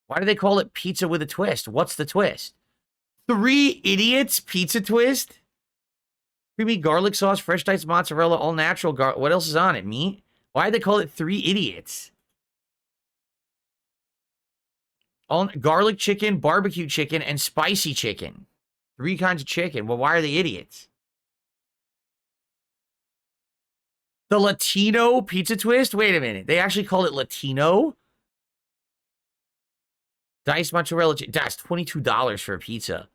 Why do they call it pizza with a twist? What's the twist? 3 idiots pizza twist? Creamy garlic sauce, fresh diced mozzarella, all natural. What else is on it? Meat? Why do they call it 3 idiots? All garlic chicken, barbecue chicken, and spicy chicken. 3 kinds of chicken. Well, why are they idiots? The Latino pizza twist? Wait a minute. They actually call it Latino? Diced mozzarella. That's $22 for a pizza.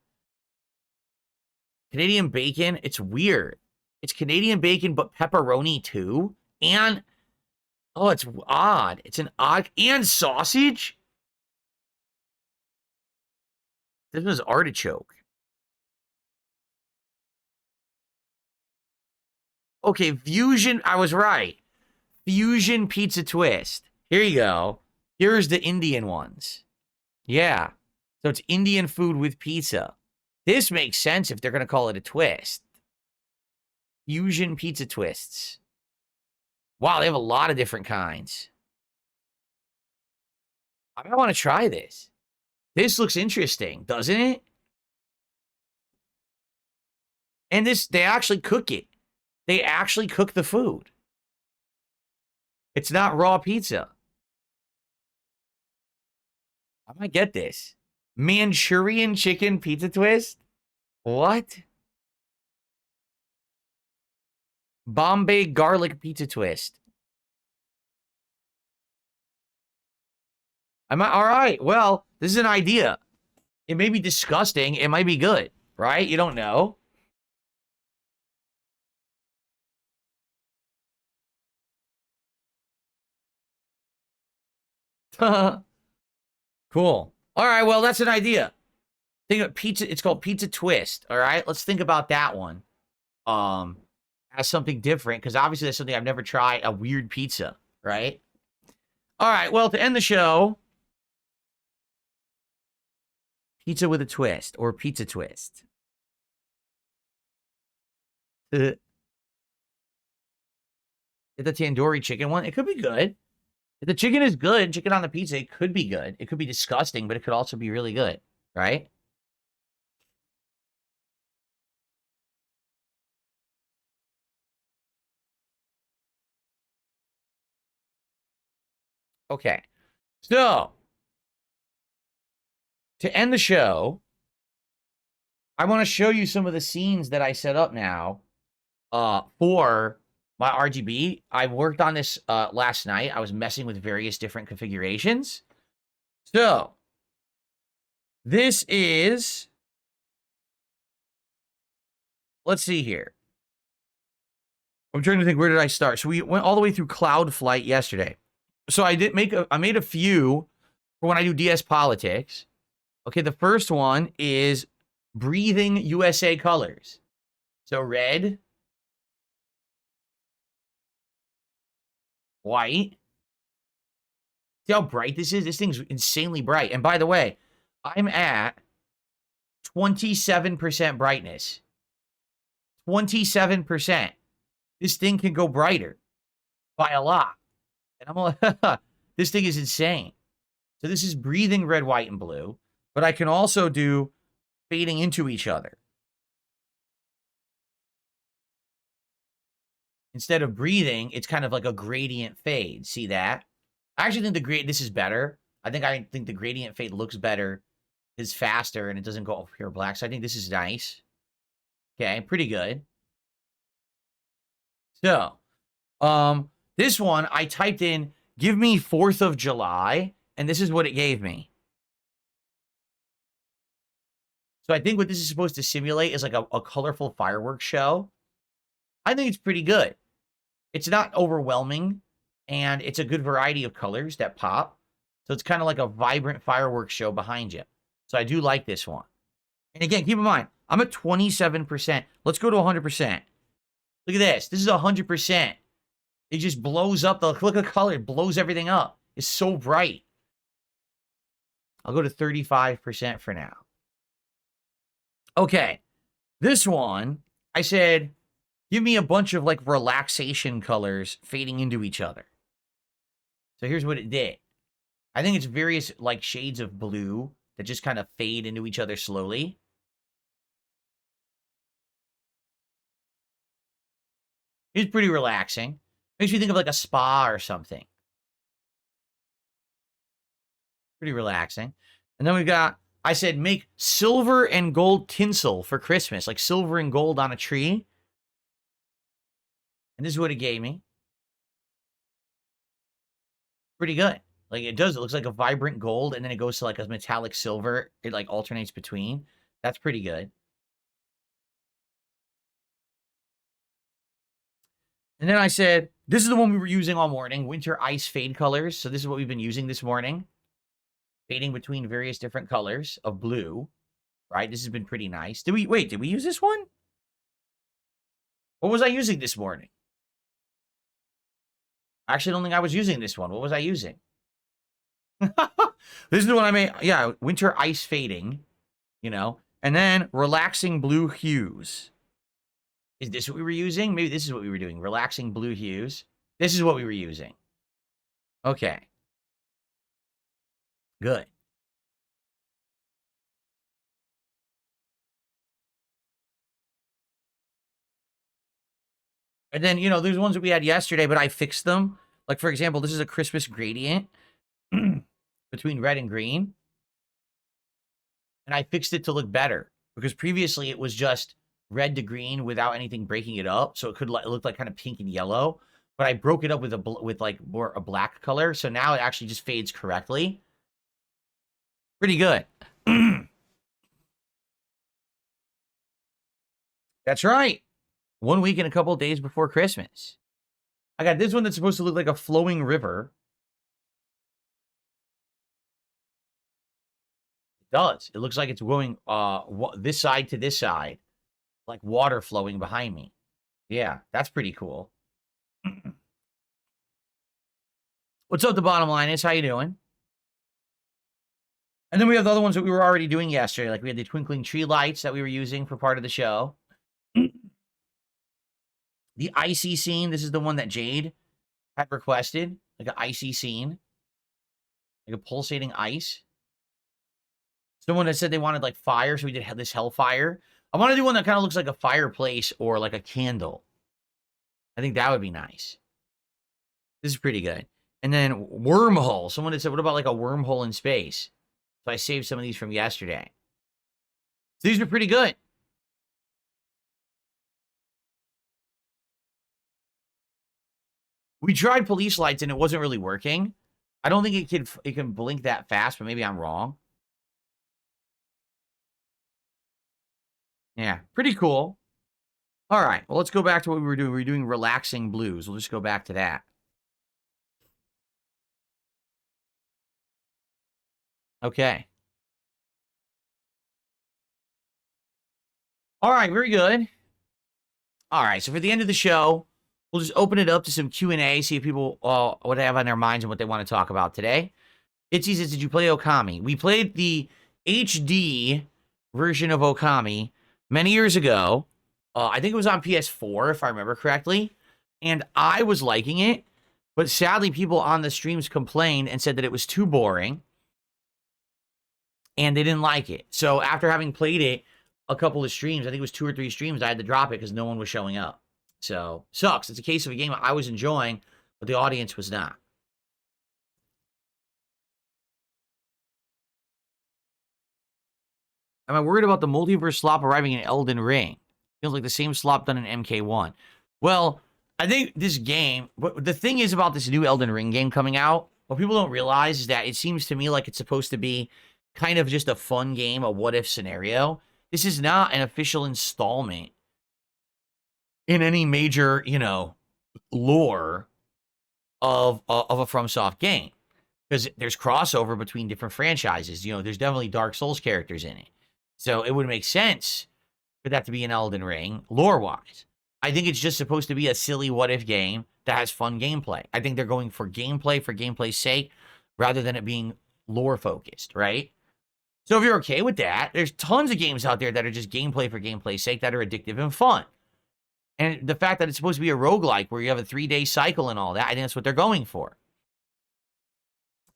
Canadian bacon? It's weird. It's Canadian bacon, but pepperoni too. And, oh, it's odd. It's an odd, and sausage? This was artichoke. Okay, fusion, I was right. Fusion pizza twist. Here you go. Here's the Indian ones. Yeah. So it's Indian food with pizza. This makes sense if they're going to call it a twist. Fusion pizza twists. Wow, they have a lot of different kinds. I want to try this. This looks interesting, doesn't it? And this, they actually cook it. They actually cook the food. It's not raw pizza. I might get this. Manchurian chicken pizza twist? What? Bombay garlic pizza twist. All right. Well, this is an idea. It may be disgusting. It might be good, right? You don't know. Cool. All right. Well, that's an idea. Think of pizza. It's called pizza twist. All right. Let's think about that one. As something different, because obviously that's something I've never tried. A weird pizza, right? All right. Well, to end the show, pizza with a twist or pizza twist. The tandoori chicken one, it could be good. If the chicken is good, chicken on the pizza, it could be good. It could be disgusting, but it could also be really good, right? Okay. So, to end the show, I want to show you some of the scenes that I set up now for my RGB. I worked on this last night. I was messing with various different configurations. So, this is, let's see here. I'm trying to think, where did I start? So we went all the way through Cloud Flight yesterday. So I made a few for when I do DS Politics. Okay, the first one is breathing USA colors. So red, white. See how bright this is? This thing's insanely bright. And by the way, I'm at 27% brightness. 27%. This thing can go brighter by a lot. And I'm like, this thing is insane. So this is breathing red, white, and blue. But I can also do fading into each other. Instead of breathing, it's kind of like a gradient fade. See that? I actually think this is better. I think the gradient fade looks better, is faster, and it doesn't go pure black. So I think this is nice. Okay, pretty good. So, this one, I typed in, give me 4th of July, and this is what it gave me. So I think what this is supposed to simulate is like a colorful fireworks show. I think it's pretty good. It's not overwhelming, and it's a good variety of colors that pop. So it's kind of like a vibrant fireworks show behind you. So I do like this one. And again, keep in mind, I'm at 27%. Let's go to 100%. Look at this. This is 100%. It just blows up. Look at the color. It blows everything up. It's so bright. I'll go to 35% for now. Okay. This one, I said, give me a bunch of like relaxation colors fading into each other. So here's what it did. I think it's various like shades of blue that just kind of fade into each other slowly. It's pretty relaxing. Makes me think of like a spa or something. Pretty relaxing. And then we've got, I said, make silver and gold tinsel for Christmas, like silver and gold on a tree. And this is what it gave me. Pretty good. Like it does, it looks like a vibrant gold, and then it goes to like a metallic silver. It like alternates between. That's pretty good. And then I said, this is the one we were using all morning, Winter Ice Fade colors. So this is what we've been using this morning. Fading between various different colors of blue, right? This has been pretty nice. Did we use this one? What was I using this morning? I actually don't think I was using this one. What was I using? This is the one I made. Yeah, Winter Ice Fading, you know. And then Relaxing Blue Hues. Is this what we were using? Maybe this is what we were doing. Relaxing Blue Hues. This is what we were using. Okay. Good. And then, there's ones that we had yesterday, but I fixed them. Like, for example, this is a Christmas gradient between red and green. And I fixed it to look better because previously it was just red to green without anything breaking it up. So it could look like kind of pink and yellow. But I broke it up with like more a black color. So now it actually just fades correctly. Pretty good. That's right. 1 week and a couple days before Christmas. I got this one that's supposed to look like a flowing river. It does. It looks like it's going this side to this side, like water flowing behind me. Yeah, that's pretty cool. What's up, the bottom line is? How you doing? And then we have the other ones that we were already doing yesterday. Like we had the twinkling tree lights that we were using for part of the show. The icy scene. This is the one that Jade had requested. Like an icy scene. Like a pulsating ice. Someone that said they wanted like fire, so we did this hellfire. I want to do one that kind of looks like a fireplace or like a candle. I think that would be nice. This is pretty good. And then wormhole. Someone had said, what about like a wormhole in space? So I saved some of these from yesterday. So these are pretty good. We tried police lights and it wasn't really working. I don't think it can blink that fast, but maybe I'm wrong. Yeah, pretty cool. All right, well, let's go back to what we were doing. We were doing relaxing blues. We'll just go back to that. Okay. All right, very good. All right, so for the end of the show, we'll just open it up to some Q&A, see if people what they have on their minds and what they want to talk about today. Itzy says, did you play Okami? We played the HD version of Okami many years ago. I think it was on PS4, if I remember correctly. And I was liking it. But sadly, people on the streams complained and said that it was too boring. And they didn't like it. So after having played it a couple of streams, I think it was 2 or 3 streams, I had to drop it because no one was showing up. So, sucks. It's a case of a game I was enjoying, but the audience was not. Am I worried about the multiverse slop arriving in Elden Ring? Feels like the same slop done in MK1. Well, I think this game, but the thing is about this new Elden Ring game coming out, what people don't realize is that it seems to me like it's supposed to be kind of just a fun game, a what-if scenario. This is not an official installment in any major, lore of a FromSoft game. Because there's crossover between different franchises. There's definitely Dark Souls characters in it. So it would make sense for that to be an Elden Ring, lore-wise. I think it's just supposed to be a silly what-if game that has fun gameplay. I think they're going for gameplay's sake, rather than it being lore-focused, right? So if you're okay with that, there's tons of games out there that are just gameplay for gameplay's sake that are addictive and fun. And the fact that it's supposed to be a roguelike where you have a 3-day cycle and all that, I think that's what they're going for.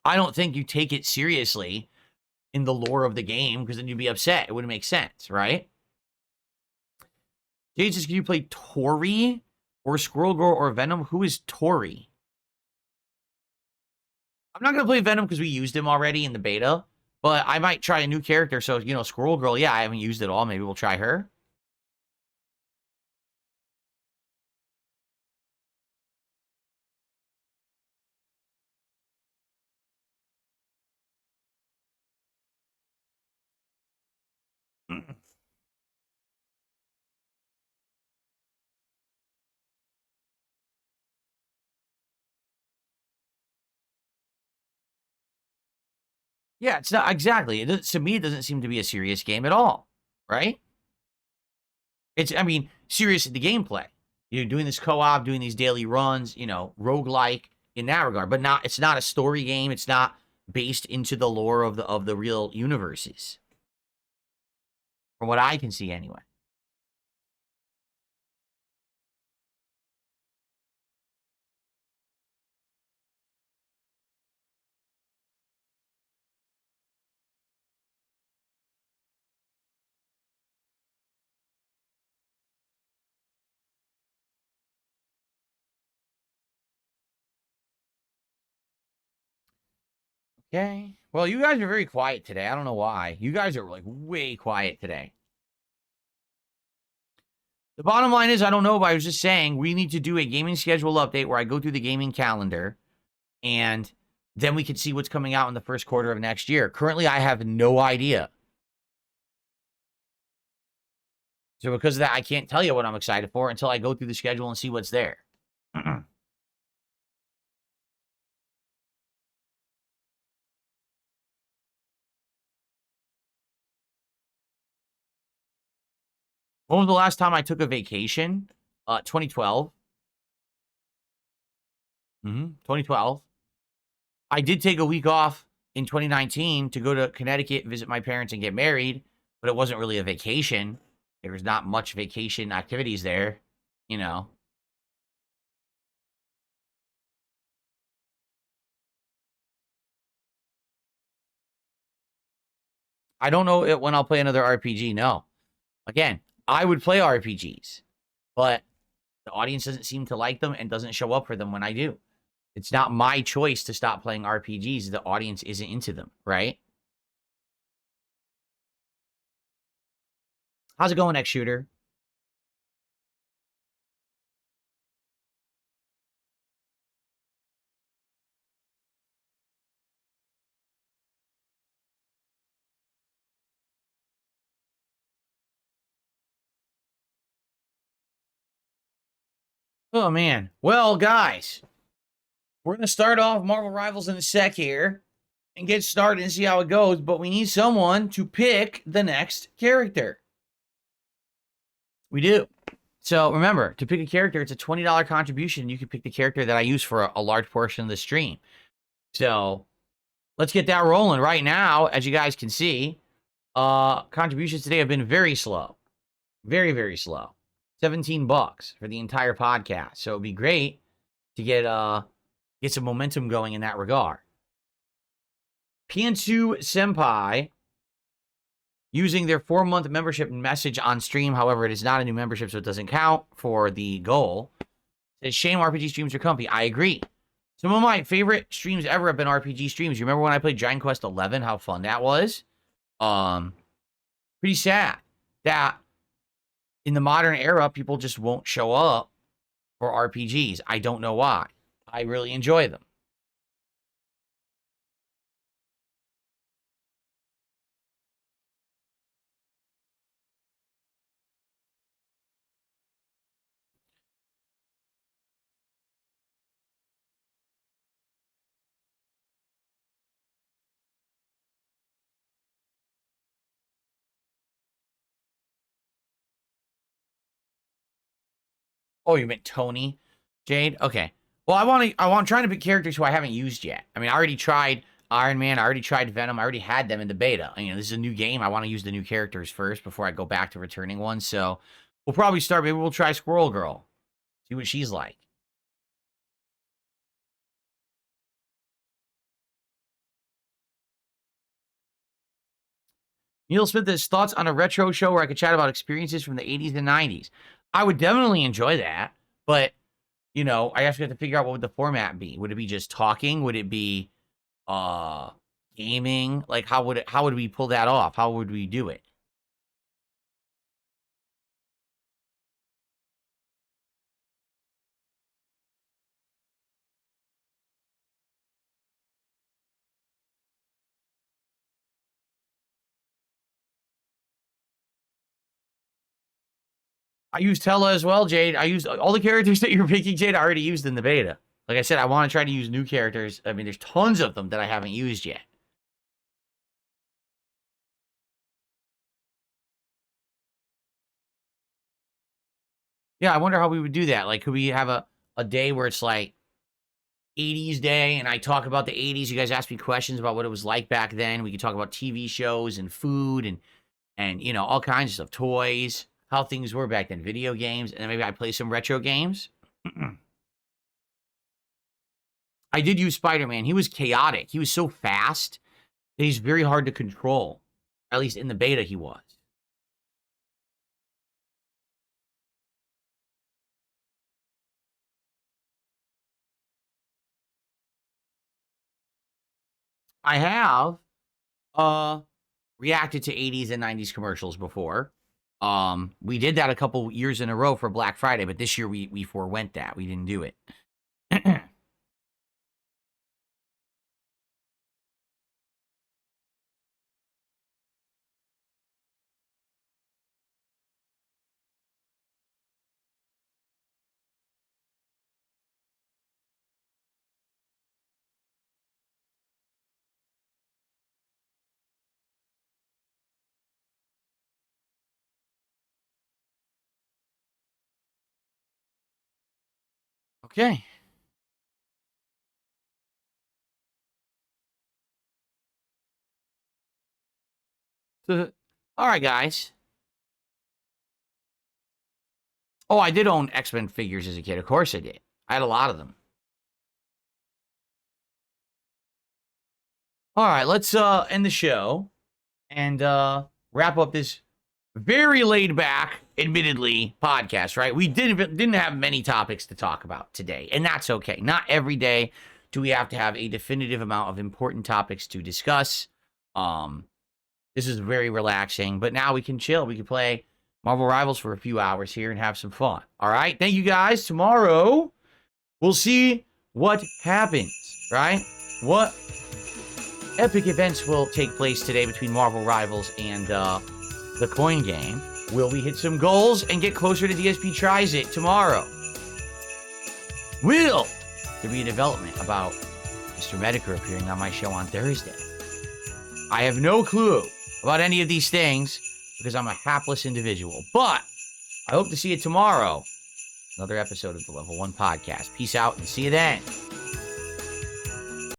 I don't think you take it seriously in the lore of the game, because then you'd be upset. It wouldn't make sense, right? Jade says, can you play Tori or Squirrel Girl or Venom? Who is Tori? I'm not going to play Venom because we used him already in the beta, but I might try a new character. So, Squirrel Girl, yeah, I haven't used it all. Maybe we'll try her. Yeah, it's not exactly. To me, it doesn't seem to be a serious game at all, right? It's, I mean, serious in the gameplay. You're doing this co-op, doing these daily runs, roguelike in that regard, but not. It's not a story game. It's not based into the lore of the real universes, from what I can see, anyway. Okay. Well, you guys are very quiet today. I don't know why. You guys are like way quiet today. The bottom line is, I don't know, but I was just saying we need to do a gaming schedule update where I go through the gaming calendar and then we can see what's coming out in the first quarter of next year. Currently, I have no idea. So because of that, I can't tell you what I'm excited for until I go through the schedule and see what's there. When was the last time I took a vacation? 2012. 2012. I did take a week off in 2019 to go to Connecticut, visit my parents, and get married, but it wasn't really a vacation. There was not much vacation activities there, you know. I don't know when I'll play another RPG. No. Again, I would play RPGs, but the audience doesn't seem to like them and doesn't show up for them when I do. It's not my choice to stop playing RPGs. The audience isn't into them, right? How's it going, X Shooter? Oh, man. Well, guys, we're going to start off Marvel Rivals in a sec here and get started and see how it goes, but we need someone to pick the next character. We do. So remember, to pick a character, it's a $20 contribution. You can pick the character that I use for a large portion of the stream. So let's get that rolling right now. As you guys can see, contributions today have been very slow. Very, very slow. $17 for the entire podcast. So it'd be great to get some momentum going in that regard. Piansu Senpai, using their 4-month membership message on stream. However, it is not a new membership, so it doesn't count for the goal. Says, shame RPG streams are comfy. I agree. Some of my favorite streams ever have been RPG streams. You remember when I played Dragon Quest 11? How fun that was? Pretty sad that in the modern era, people just won't show up for RPGs. I don't know why. I really enjoy them. Oh, you meant Tony, Jade? Okay. Well, I'm trying to pick characters who I haven't used yet. I mean, I already tried Iron Man. I already tried Venom. I already had them in the beta. This is a new game. I want to use the new characters first before I go back to returning ones. So we'll probably start. Maybe we'll try Squirrel Girl. See what she's like. Neil Smith has thoughts on a retro show where I could chat about experiences from the 80s and 90s. I would definitely enjoy that, but I have to figure out what would the format be. Would it be just talking? Would it be gaming? Like how would we pull that off? How would we do it? I used Tella as well, Jade. I used all the characters that you're picking, Jade. I already used in the beta. Like I said, I want to try to use new characters. I mean, there's tons of them that I haven't used yet. Yeah, I wonder how we would do that. Like, could we have a day where it's like 80s day and I talk about the 80s? You guys ask me questions about what it was like back then. We could talk about TV shows and food and you know, all kinds of stuff, toys, how things were back then, video games, and then maybe I play some retro games. I did use Spider-Man. He was chaotic. He was so fast that he's very hard to control. At least in the beta, he was. I have uh reacted to 80s and 90s commercials before. We did that a couple years in a row for Black Friday, but this year we forewent that. We didn't do it. Okay. So, all right, guys. Oh, I did own X-Men figures as a kid. Of course I did. I had a lot of them. All right, let's end the show and wrap up this very laid back, admittedly, podcast, right? We didn't have many topics to talk about today, and that's okay. Not every day do we have to have a definitive amount of important topics to discuss. This is very relaxing, but now we can chill. We can play Marvel Rivals for a few hours here and have some fun. All right, thank you guys. Tomorrow, we'll see what happens, right? What epic events will take place today between Marvel Rivals and the coin game? Will we hit some goals and get closer to DSP Tries It tomorrow? Will there be a development about Mr. Medicare appearing on my show on Thursday? I have no clue about any of these things because I'm a hapless individual. But I hope to see you tomorrow. Another episode of the Level 1 Podcast. Peace out and see you then.